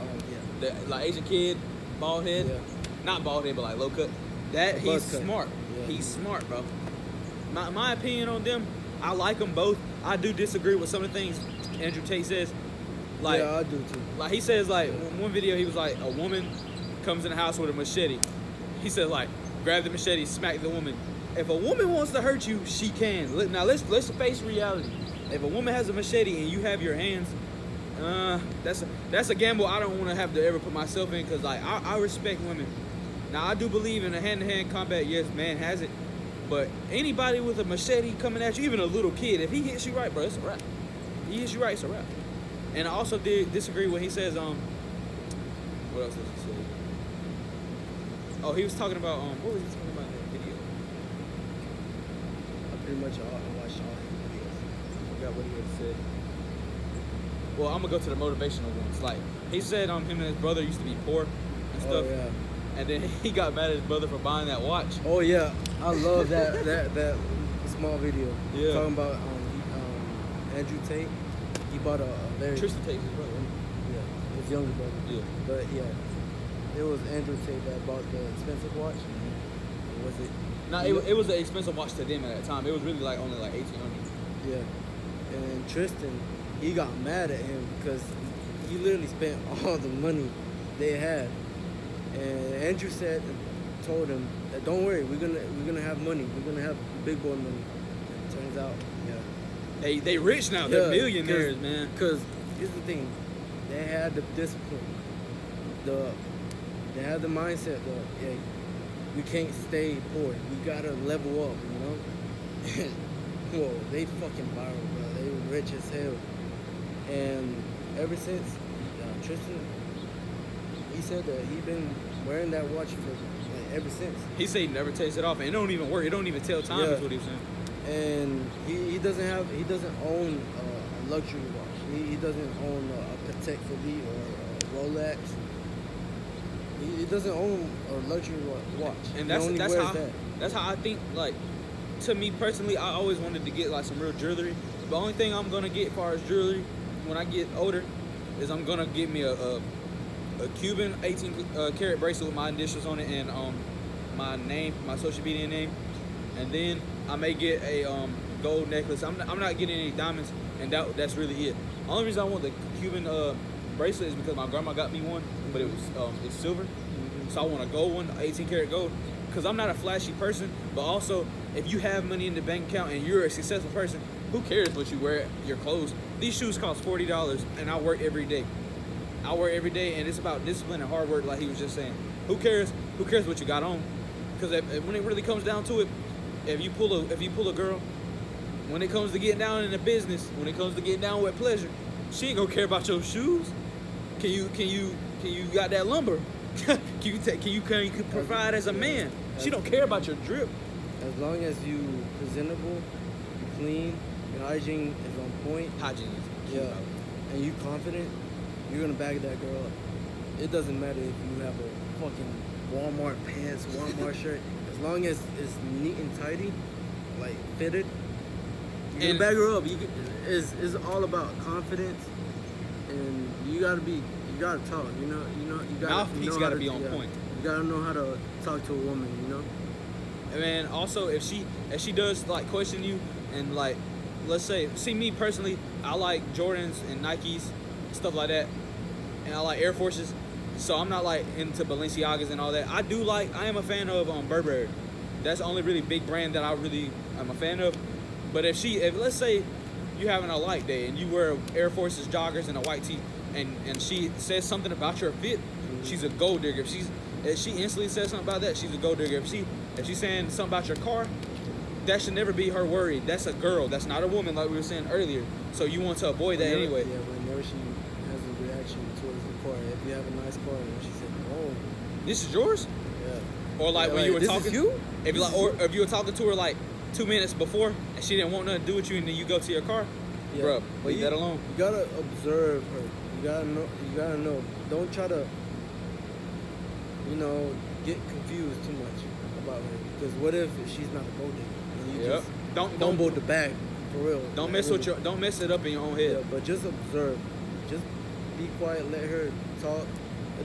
yeah. The Asian kid, bald head. Yeah. Not bald head, but low cut. That A he's buzz cut. smart. Yeah. He's smart, bro. My opinion on them, I like them both. I do disagree with some of the things Andrew Tate says. Like, yeah, I do too. like he says, like one video he was like, a woman comes in the house with a machete. He said like, grab the machete, smack the woman. If a woman wants to hurt you, she can. Now let's face reality. If a woman has a machete and you have your hands, that's a gamble I don't want to have to ever put myself in, because like I respect women. Now I do believe in a hand-to-hand combat. Yes, man has it. But anybody with a machete coming at you, even a little kid, if he hits you right, bro, it's a wrap. If he hits you right, it's a wrap. And I also did disagree when he says what else does he say? Oh, he was talking about what was he talking about in that video? I pretty much watched all his videos. I forgot what he had said. Well, I'm gonna go to the motivational ones. Like he said, him and his brother used to be poor and stuff. Oh yeah. And then he got mad at his brother for buying that watch. Oh yeah. I love that small video. Yeah. Talking about Andrew Tate. He bought a very Tristan Tate's his brother. yeah, his younger brother. Yeah. But yeah, it was Andrew Tate that bought the expensive watch. Or was it? No, it was an expensive watch to them at that time. It was really like only like 1,800. Yeah. And then Tristan, he got mad at him because he literally spent all the money they had. And Andrew told him that don't worry, we're gonna have money. We're gonna have big boy money. And it turns out, yeah. They rich now. They're millionaires, man. Because here's the thing, they had the discipline. They had the mindset that yeah, we can't stay poor. We gotta level up, you know. Whoa, they fucking viral, bro. They rich as hell. And ever since Tristan, he said that he been wearing that watch for like ever since. He said he never takes it off, and it don't even work. It don't even tell time. Yeah. Is what he was saying. And he doesn't own a luxury watch. He doesn't own a Patek Philippe or a Rolex. He doesn't own a luxury watch. And that's how I think. Like, to me personally, I always wanted to get like some real jewelry. The only thing I'm gonna get as far as jewelry when I get older is I'm gonna get me a Cuban 18 karat bracelet with my initials on it and my name, my social media name, and then I may get a gold necklace. I'm not getting any diamonds, and that's really it. The only reason I want the Cuban bracelet is because my grandma got me one, but it's silver, so I want a gold one, 18 karat gold. Because I'm not a flashy person, but also if you have money in the bank account and you're a successful person, who cares what you wear, your clothes? These shoes cost $40, and I work every day. I work every day, and it's about discipline and hard work, like he was just saying. Who cares? Who cares what you got on? Because when it really comes down to it, if you pull a girl, when it comes to getting down in the business, when it comes to getting down with pleasure, she ain't gonna care about your shoes. Can you got that lumber? can you provide as a man? She don't care about your drip. As long as you presentable, you clean, your hygiene is on point. Hygiene is key. Yeah, and you confident, you're gonna bag that girl up. It doesn't matter if you have a fucking Walmart pants, Walmart shirt. As long as it's neat and tidy, like fitted, you can bag her up. It's all about confidence, and you gotta talk. You gotta mouthpiece gotta be on point. You gotta know how to talk to a woman. And then also if she does like question you and like, let's say, see me personally, I like Jordans and Nikes, stuff like that, and I like Air Forces. So I'm not like into Balenciagas and all that. I am a fan of Burberry. That's the only really big brand that I'm a fan of. But if let's say you having a light day and you wear Air Forces joggers and a white tee, and she says something about your fit, she's a gold digger. If she instantly says something about that, she's a gold digger. If she's saying something about your car, that should never be her worry. That's a girl. That's not a woman, like we were saying earlier. So you want to avoid that anyway. Yeah, whenever she has a reaction towards the car, if you have a nice car and she said, "Oh, this is yours," yeah. Or like when you were talking, if you were talking to her like 2 minutes before and she didn't want nothing to do with you, and then you go to your car, bro, leave that alone. You gotta observe her. You gotta know. Don't try to, get confused too much about her. Because what if she's not a gold digger? And you just don't bolt the bag for real. Don't mess it up in your own head. Yeah, but just observe. Just be quiet. Let her talk.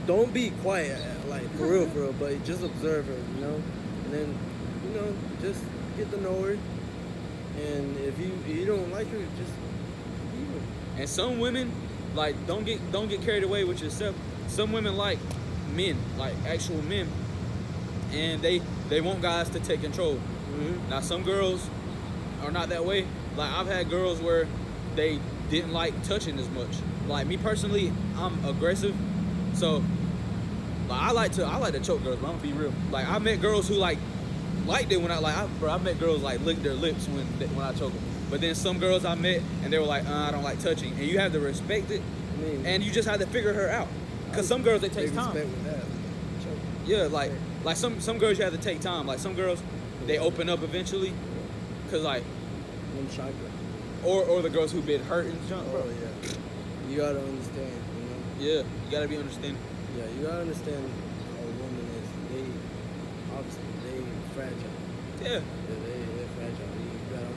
Don't be quiet, like for real. But just observe her, And then, just get to know her. And if you don't like her, just leave her. And some women, like, don't get carried away with yourself. Some women like men, like actual men, and they want guys to take control. Mm-hmm. Now some girls are not that way. Like I've had girls where they didn't like touching as much. Like me personally, I'm aggressive, so like I like to choke girls. But I'm gonna be real. Like I met girls who liked it when I met girls like lick their lips when I choke them. But then some girls I met and they were like, I don't like touching, and you have to respect it, and you just have to figure her out. Cause some girls it takes time. With that. Yeah, like some girls you have to take time. Like some girls, they open up eventually, cause like, or the girls who been hurt and junk, bro. Oh yeah, you gotta understand, Yeah, you gotta be understanding. Yeah, you gotta understand how a woman is. They fragile. Yeah. They're fragile. You gotta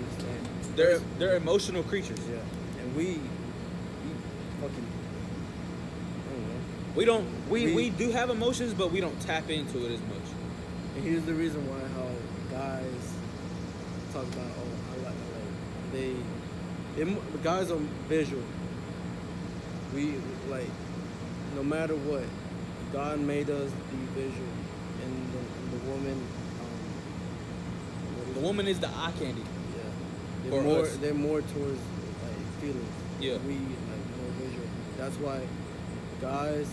understand. They're emotional creatures. Yeah, and we fucking, I don't know. We do have emotions, but we don't tap into it as much. And here's the reason why how guys talk about guys are visual. We like no matter what, God made us be visual, and the woman. The woman is the eye candy. Yeah, For us. they're more towards like feelings. Yeah. We like more visual. That's why guys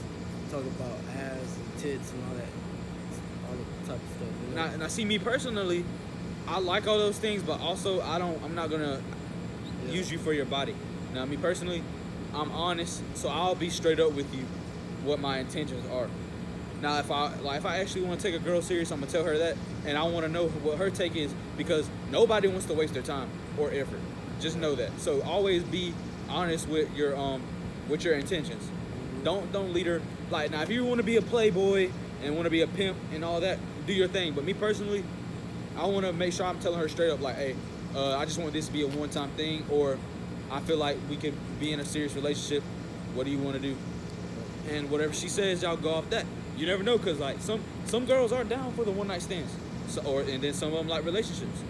talk about ass and tits and all that type of stuff. You know? Now, see me personally, I like all those things, but also I'm not gonna use you for your body. Now, me personally, I'm honest, so I'll be straight up with you what my intentions are. Now, if I actually want to take a girl serious, I'm gonna tell her that, and I want to know what her take is, because nobody wants to waste their time or effort. Just know that. So always be honest with your intentions. Don't lead her. Like, now, if you want to be a playboy and want to be a pimp and all that, do your thing. But me personally, I want to make sure I'm telling her straight up, like, hey, I just want this to be a one-time thing, or I feel like we could be in a serious relationship. What do you want to do? And whatever she says, y'all go off that. You never know, cause like some girls are down for the one-night stands, and then some of them like relationships.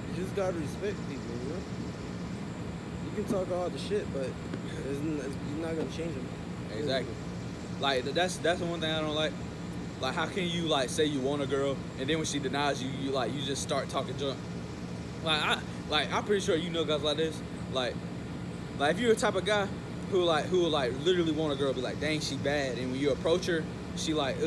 You just gotta respect people, you know. You can talk all the shit, but you're not gonna change them. Exactly. Like that's the one thing I don't like. Like, how can you like say you want a girl, and then when she denies you, you just start talking junk. I'm pretty sure you know guys like this. Like if you're the type of guy who literally want a girl, be like, dang, she bad, and when you approach her, she like,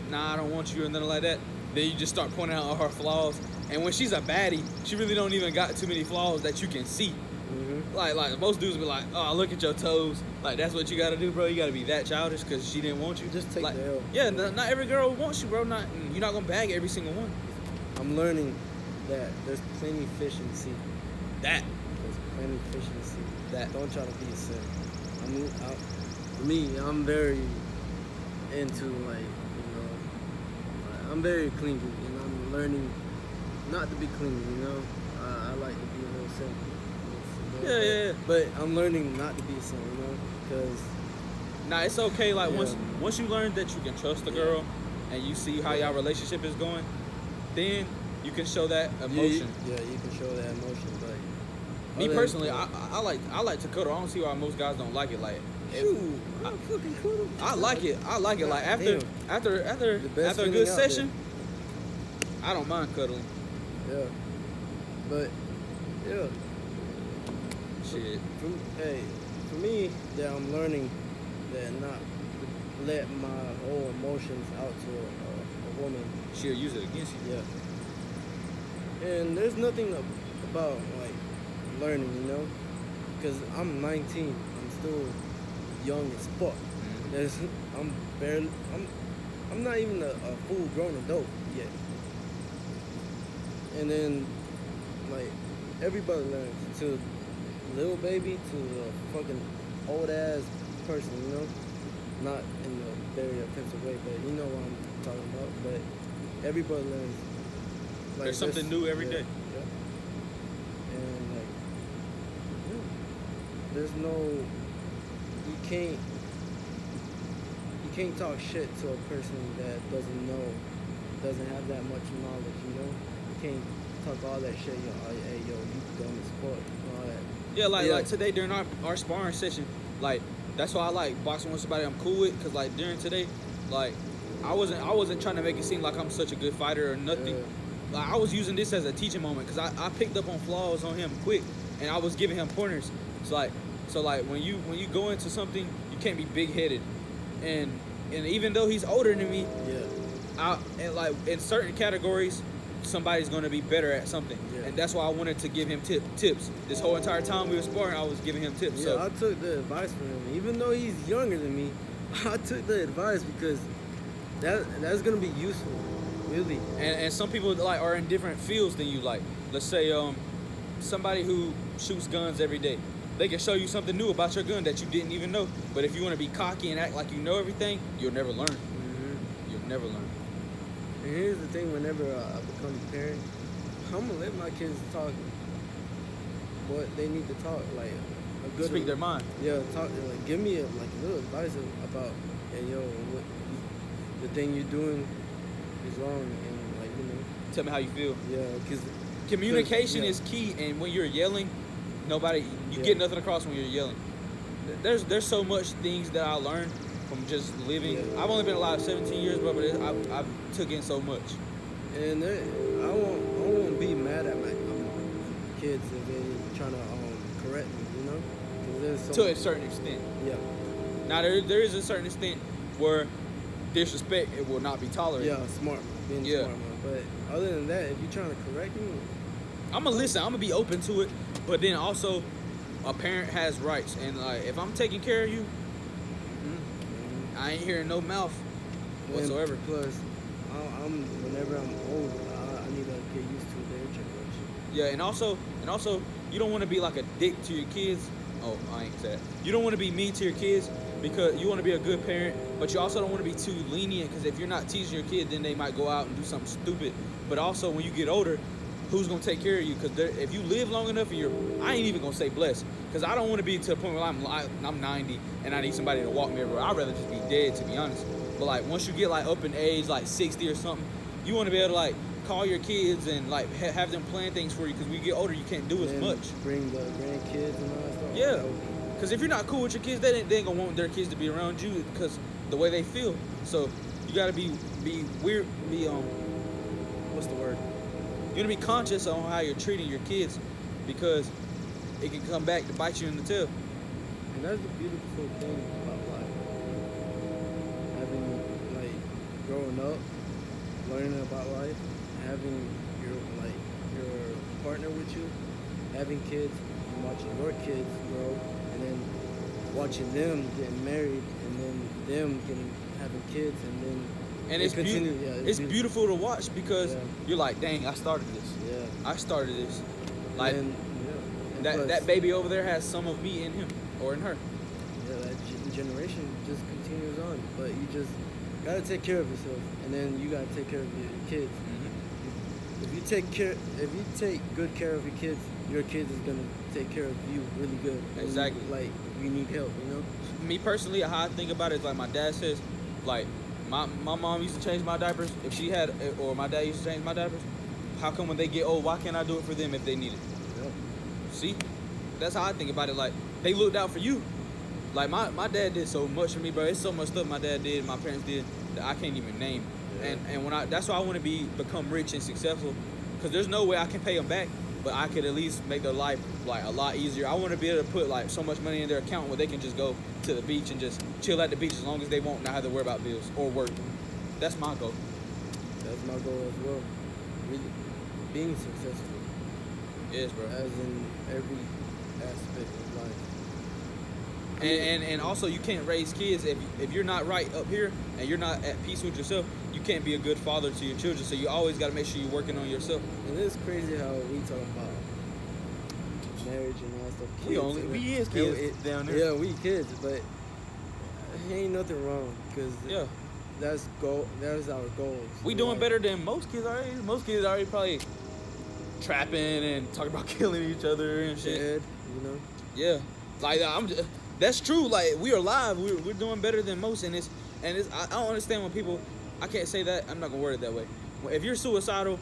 nah, I don't want you, or nothing like that. Then you just start pointing out all her flaws, and when she's a baddie, she really don't even got too many flaws that you can see. Mm-hmm. Like most dudes be like, oh, look at your toes. Like, that's what you gotta do, bro. You gotta be that childish because she didn't want you. Just take like, the L. Yeah, not every girl wants you, bro. You're not gonna bag every single one. I'm learning that there's plenty of fish in the sea. That. There's plenty of fish in the sea. That. Don't try to be a simp. For me, I'm very into I'm very clingy, and I'm learning not to be clingy, you know. I like to be a little simp. Yeah. But I'm learning not to be a simp, you know, because Nah, it's okay. Like, once you learn that you can trust a girl, and you see how y'all relationship is going, then you can show that emotion. Yeah, you can show that emotion. But me personally, I like to cuddle. I don't see why most guys don't like it. Like, I fucking cuddle. I like it. Like, after a good session, I don't mind cuddling. Yeah, but yeah. Shit. For me, that I'm learning that not let my whole emotions out to a woman. She'll use it against you. Yeah. And there's nothing about like learning, you know, because I'm 19. I'm still young as fuck. Mm-hmm. I'm not even a full grown adult yet. And then like everybody learns, to little baby to a fucking old ass person, you know, not in a very offensive way, but you know what I'm talking about. But everybody learns. Like, there's something new every day. Yeah. And like, there's no, you can't talk shit to a person that doesn't have that much knowledge, you know. You can't talk all that shit, hey, yo, you dumb as fuck, and all that. Yeah, like today during our sparring session, like, that's why I like boxing with somebody I'm cool with, because like during today, like, I wasn't trying to make it seem like I'm such a good fighter or nothing. Yeah. Like, I was using this as a teaching moment, because I picked up on flaws on him quick, and I was giving him pointers. So like when you go into something, you can't be big headed, and even though he's older than me, and like in certain categories, somebody's gonna be better at something, and that's why I wanted to give him tips. This whole entire time we were sparring, I was giving him tips. Yeah, so I took the advice from him, even though he's younger than me. I took the advice because that's gonna be useful, really. And some people like are in different fields than you. Like, let's say somebody who shoots guns every day, they can show you something new about your gun that you didn't even know. But if you want to be cocky and act like you know everything, you'll never learn. Mm-hmm. You'll never learn. And here's the thing: whenever I become a parent, I'm gonna let my kids talk what they need to talk. Like a good speak their mind. Yeah, talk like give me like a little advice about hey yo, what the thing you're doing is wrong, and like Tell me how you feel. yeah, because Communication yeah. is key, and when you're yelling, you Yeah. get nothing across when you're yelling. There's so much things that I learned from just living. Yeah. I've only been alive 17 years, bro, but I've took in so much. And I won't be mad at my kids if they trying to correct me, 'Cause there's so To a certain extent. yeah, Now there is a certain extent where disrespect it will not be tolerated. yeah, smart, being Yeah. smart, man. But other than that, if you're trying to correct me, I'm gonna listen. I'm gonna be open to it, but then also, a parent has rights, and like if I'm taking care of you, I ain't hearing no mouth whatsoever. And plus, whenever I'm old, I need to get used to their generation. Yeah, and also, you don't want to be like a dick to your kids. Oh, I ain't say that. You don't want to be mean to your kids because you want to be a good parent, but you also don't want to be too lenient because if you're not teaching your kid, then they might go out and do something stupid. But also, when you get older, who's gonna take care of you? Because if you live long enough, I ain't even gonna say blessed, because I don't want to be to the point where I'm 90 and I need somebody to walk me everywhere. I'd rather just be dead, to be honest. But like once you get like up in age, like 60 or something, you want to be able to like call your kids and like have them plan things for you. Because when you get older, you can't do as And much. Bring the grandkids and all that stuff. Yeah. Because if you're not cool with your kids, they ain't gonna want their kids to be around you because the way they feel. So you gotta be weird, what's the word? You gotta be conscious on how you're treating your kids because it can come back to bite you in the tail. And that's the beautiful thing about life. Having like growing up, learning about life, having your partner with you, having kids, and watching your kids grow, and then watching them getting married, and then them having kids, and then And it it's continue- beautiful. yeah, It's beautiful to watch because Yeah. you're like, dang, I started this. Yeah. I started this. Like And, yeah. And plus, that baby over there has some of me in him or in her. Yeah, that generation just continues on. But you just gotta take care of yourself, and then you gotta take care of your kids. If you take good care of your kids is gonna take care of you really good. Exactly. Like you need help, Me personally, how I think about it is like my dad says, like my mom used to change my diapers if she had, or my dad used to change my diapers. How come when they get old, why can't I do it for them if they need it? Yep. See, that's how I think about it. Like they looked out for you. Like my dad did so much for me, bro. It's so much stuff my dad did, my parents did that I can't even name. Yeah. And that's why I want to become rich and successful, because there's no way I can pay them back, but I could at least make their life like a lot easier. I want to be able to put like so much money in their account where they can just go to the beach and just chill at the beach as long as they won't not have to worry about bills or work. That's my goal. That's my goal as well. Really being successful, Yes, bro. as in every aspect of life. And also you can't raise kids if you're not right up here and you're not at peace with yourself. You can't be a good father to your children. So you always got to make sure you're working on yourself. And it's crazy how we talk about marriage and all that stuff. We is kids down there. Yeah, we kids, but ain't nothing wrong because Yeah. that's our goals. We doing better than most kids already. Most kids already probably trapping and talking about killing each other and shit. Dead, Yeah, like that's true. Like we are alive. We're doing better than most, and it's I don't understand when people. I can't say that. I'm not gonna word it that way. If you're suicidal,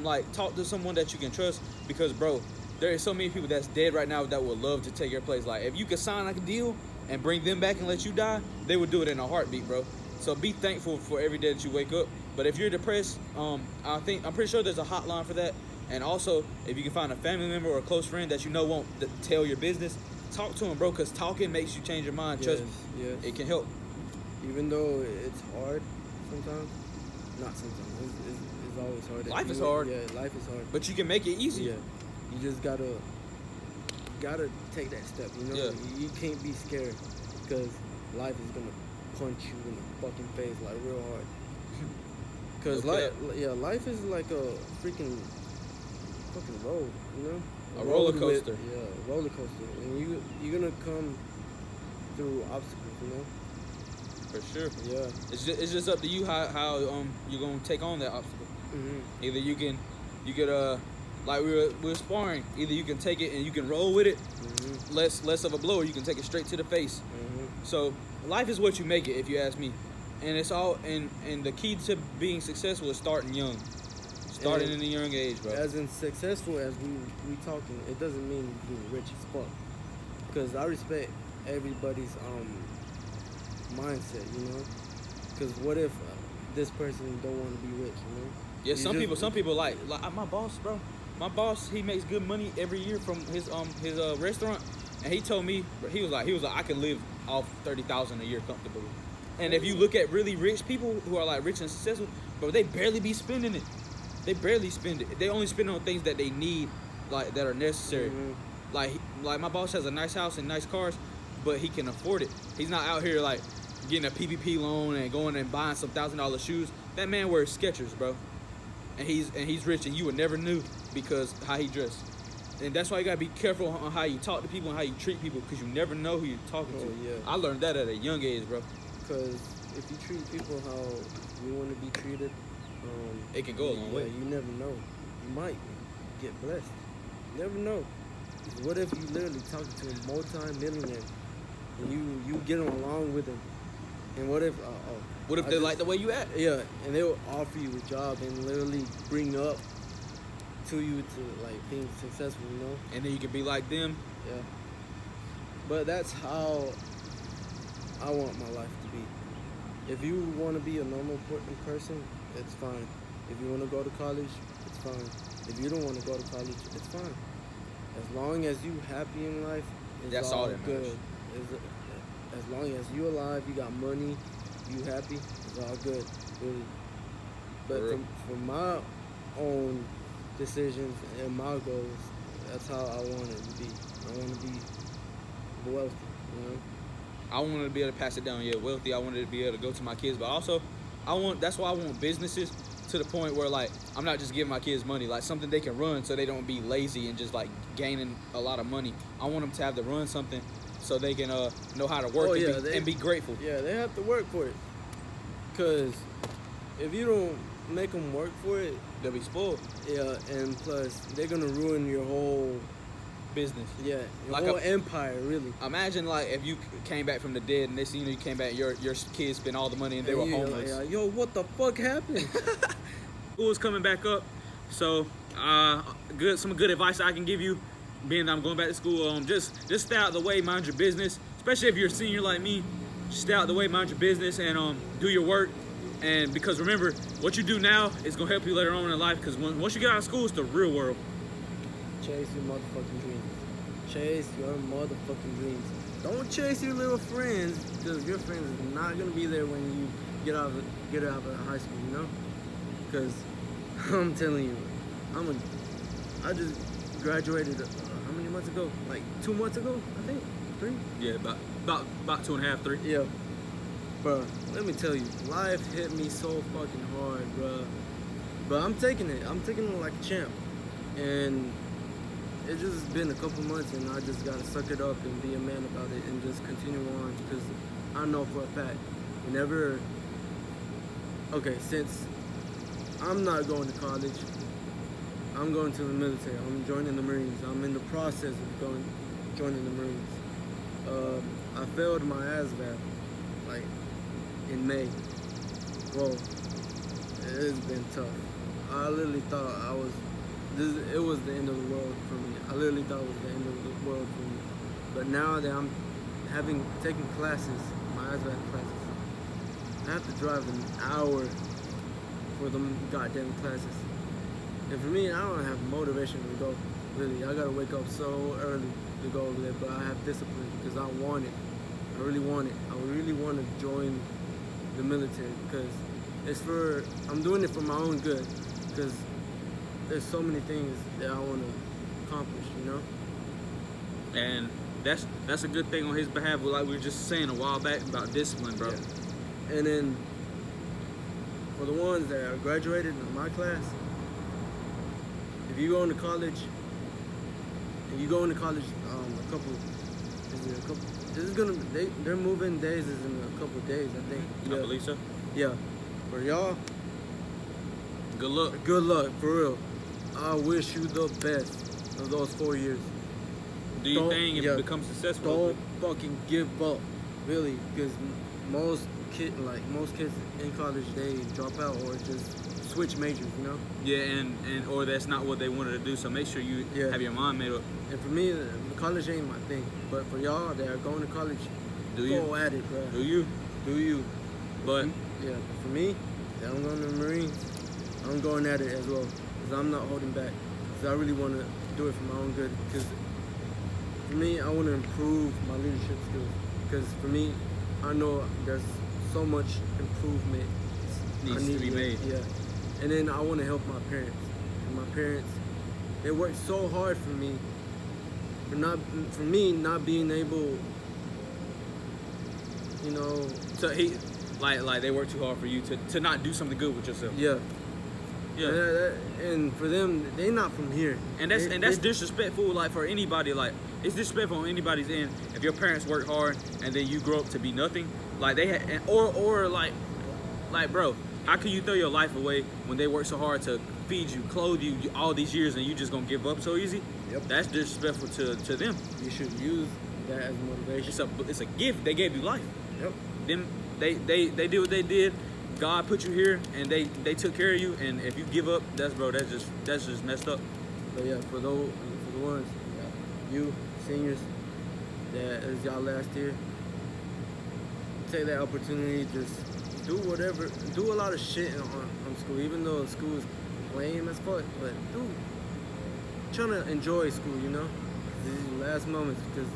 like talk to someone that you can trust, because bro, there is so many people that's dead right now that would love to take your place. Like if you could sign like a deal and bring them back and let you die, they would do it in a heartbeat, bro. So be thankful for every day that you wake up. But if you're depressed, I'm pretty sure there's a hotline for that. And also, if you can find a family member or a close friend that you know won't tell your business, talk to them, bro, because talking makes you change your mind. Trust me, yes. it can help. Even though it's hard sometimes, not sometimes, it's always hard. Life is hard. Yeah, life is hard. But you can make it easy. Yeah, you just gotta take that step. Yeah. You can't be scared because life is gonna punch you in the fucking face like real hard. Cause Okay. life is like a freaking fucking road, A roller Road coaster. roller coaster, and you're gonna come through obstacles, For sure. Yeah. It's just up to you how you're gonna take on that obstacle. Mm-hmm. Either you could Like we were sparring. Either you can take it and you can roll with it, less of a blow, or you can take it straight to the face. So life is what you make it, if you ask me. And it's all and the key to being successful is starting young. Starting in a young age, bro. As in successful as we talking, it doesn't mean being rich as fuck. Because I respect everybody's mindset, you know. Because what if this person don't want to be rich, you know? Yeah, some people like my boss, bro. My boss, he makes good money every year from his restaurant, and he told me he was like I can live off $30,000 a year comfortably. And if you look at really rich people who are like rich and successful, bro, they barely be spending it. They barely spend it. They only spend it on things that they need, like that are necessary. Like my boss has a nice house and nice cars, but he can afford it. He's not out here like getting a PPP loan and going and buying some $1,000 shoes. That man wears Skechers, bro, and he's rich, and you would never knew because how he dressed. And that's why you gotta be careful on how you talk to people and how you treat people, because you never know who you're talking to. Yeah. I learned that at a young age, bro. Because if you treat people how you want to be treated, It can go a long way. You never know. You might get blessed. You never know. What if you literally talking to a multi-millionaire and you get along with him? And what if They like the way you act? Yeah, and they'll offer you a job and literally bring up to you to like being successful, you know? And then you can be like them. Yeah. But that's how I want my life to be. If you want to be a normal person, it's fine. If you want to go to college, it's fine. If you don't want to go to college, it's fine. As long as you happy in life, it's That's all that matters. good. As long as you alive, you got money, you happy, it's all good, really. But for my own decisions and my goals, that's how I want it to be. I want to be wealthy, you know? I wanted to be able to pass it down, wealthy. I wanted to be able to go to my kids, but also that's why I want businesses to the point where like I'm not just giving my kids money, like something they can run so they don't be lazy and just like gaining a lot of money. I want them to have to run something so they can know how to work and be grateful. Yeah, they have to work for it. Cause if you don't make them work for it, They'll be spoiled. yeah, and plus they're gonna ruin your whole Business. your Like whole empire, really. Imagine like if you came back from the dead and they seen you came back, your kids spent all the money and they were Yeah, homeless. yeah, yo, what the fuck happened? School's coming back up, so some good advice I can give you, being that I'm going back to school. Just stay out of the way, mind your business. Especially if you're a senior like me, just stay out of the way, mind your business, and do your work. And because remember, what you do now is gonna help you later on in life. Because once you get out of school, it's the real world. Chase your motherfucking dreams. Chase your motherfucking dreams. Don't chase your little friends, because your friends are not gonna be there when you get out of high school, you know? Because I'm telling you, I just graduated how many months ago? Like 2 months ago, I think. 3? Yeah, about 2.5, 3. Yeah. Bro, let me tell you, life hit me so fucking hard, bro. But I'm taking it like a champ. And it's just been a couple months, and I just gotta suck it up and be a man about it and just continue on, because I know for a fact, since I'm not going to college, I'm going to the military. I'm joining the Marines. I'm in the process of joining the Marines. I failed my ASVAB, like, in May. Whoa, it's been tough. I literally thought it was the end of the world for me. I literally thought it was the end of the world for me. But now that I'm taking classes, my ASVAB classes, I have to drive an hour for them goddamn classes. And for me, I don't have motivation to go. Really, I gotta wake up so early to go over there. But I have discipline because I want it. I really want it. I really want to join the military because I'm doing it for my own good. Because there's so many things that I want to accomplish, you know? And that's a good thing on his behalf. Like we were just saying a while back about discipline, bro. Yeah. And then for the ones that are graduated in my class, if you go into college, their moving days is in a couple of days, I think. I believe so. Yeah. For y'all, Good luck. good luck, for real. I wish you the best of those 4 years. Do you Don't- think if yeah, you become successful? Don't fucking give up, really, because most kids in college, they drop out or just switch majors, you know. Yeah, and or that's not what they wanted to do. So make sure you Yeah. have your mind made up. And for me, college ain't my thing. But for y'all that are going to college, Do go you? at it, bro. Do you? Do you? But Yeah, but for me, that I'm going to the Marines, I'm going at it as well. Because I'm not holding back. Because I really want to do it for my own good. Because for me, I want to improve my leadership skills. Because for me, I know there's so much improvement Needs to be made. Yeah. And then I want to help my parents. And my parents, they worked so hard for me. For me not being able, you know, so he, like they work too hard for you to not do something good with yourself. yeah. Yeah. And for them, they not from here. And that's They- disrespectful, like for anybody. Like it's disrespectful on anybody's end if your parents work hard and then you grow up to be nothing. Like they had, or like bro, how can you throw your life away when they work so hard to feed you, clothe you all these years, and you just gonna give up so easy? Yep. That's disrespectful to them. You should use that as motivation. It's a gift. They gave you life. Yep. Them they did what they did. God put you here, and they took care of you. And if you give up, that's just messed up. But yeah, for the ones, you seniors, that is y'all last year, take that opportunity, just do whatever, do a lot of shit on school, even though school is lame as fuck, but trying to enjoy school, you know? These are your last moments, because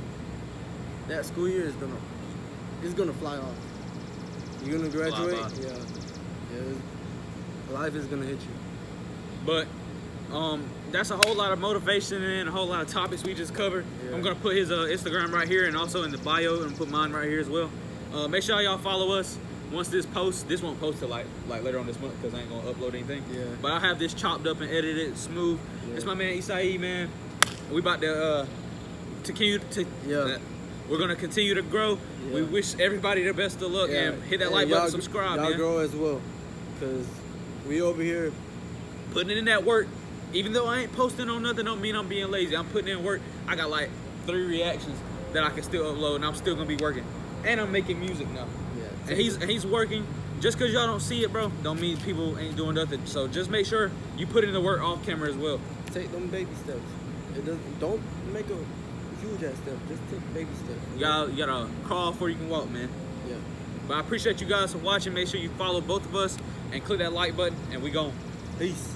that school year is gonna fly off. You're gonna graduate, by. yeah, life is gonna hit you. But that's a whole lot of motivation and a whole lot of topics we just covered. Yeah. I'm gonna put his Instagram right here and also in the bio, and put mine right here as well. Make sure y'all follow us. Once this posts, this won't post till like later on this month because I ain't gonna upload anything. Yeah. But I'll have this chopped up and edited smooth. Yeah. It's my man Isai, man. We about to continue to. Yeah. We're gonna continue to grow. Yeah. We wish everybody the best of luck, and hit that like y'all- button, subscribe, y'all man. grow as well, because we over here. Putting in that work. Even though I ain't posting on nothing, don't mean I'm being lazy. I'm putting in work. I got like 3 reactions that I can still upload, and I'm still gonna be working. And I'm making music now. Yeah. And he's working. Just cause y'all don't see it, bro, don't mean people ain't doing nothing. So just make sure you put in the work off camera as well. Take them baby steps. Don't make a huge ass step. Just take baby steps. You gotta crawl before you can walk, man. Yeah. But I appreciate you guys for watching. Make sure you follow both of us and click that like button, and we gone. Peace.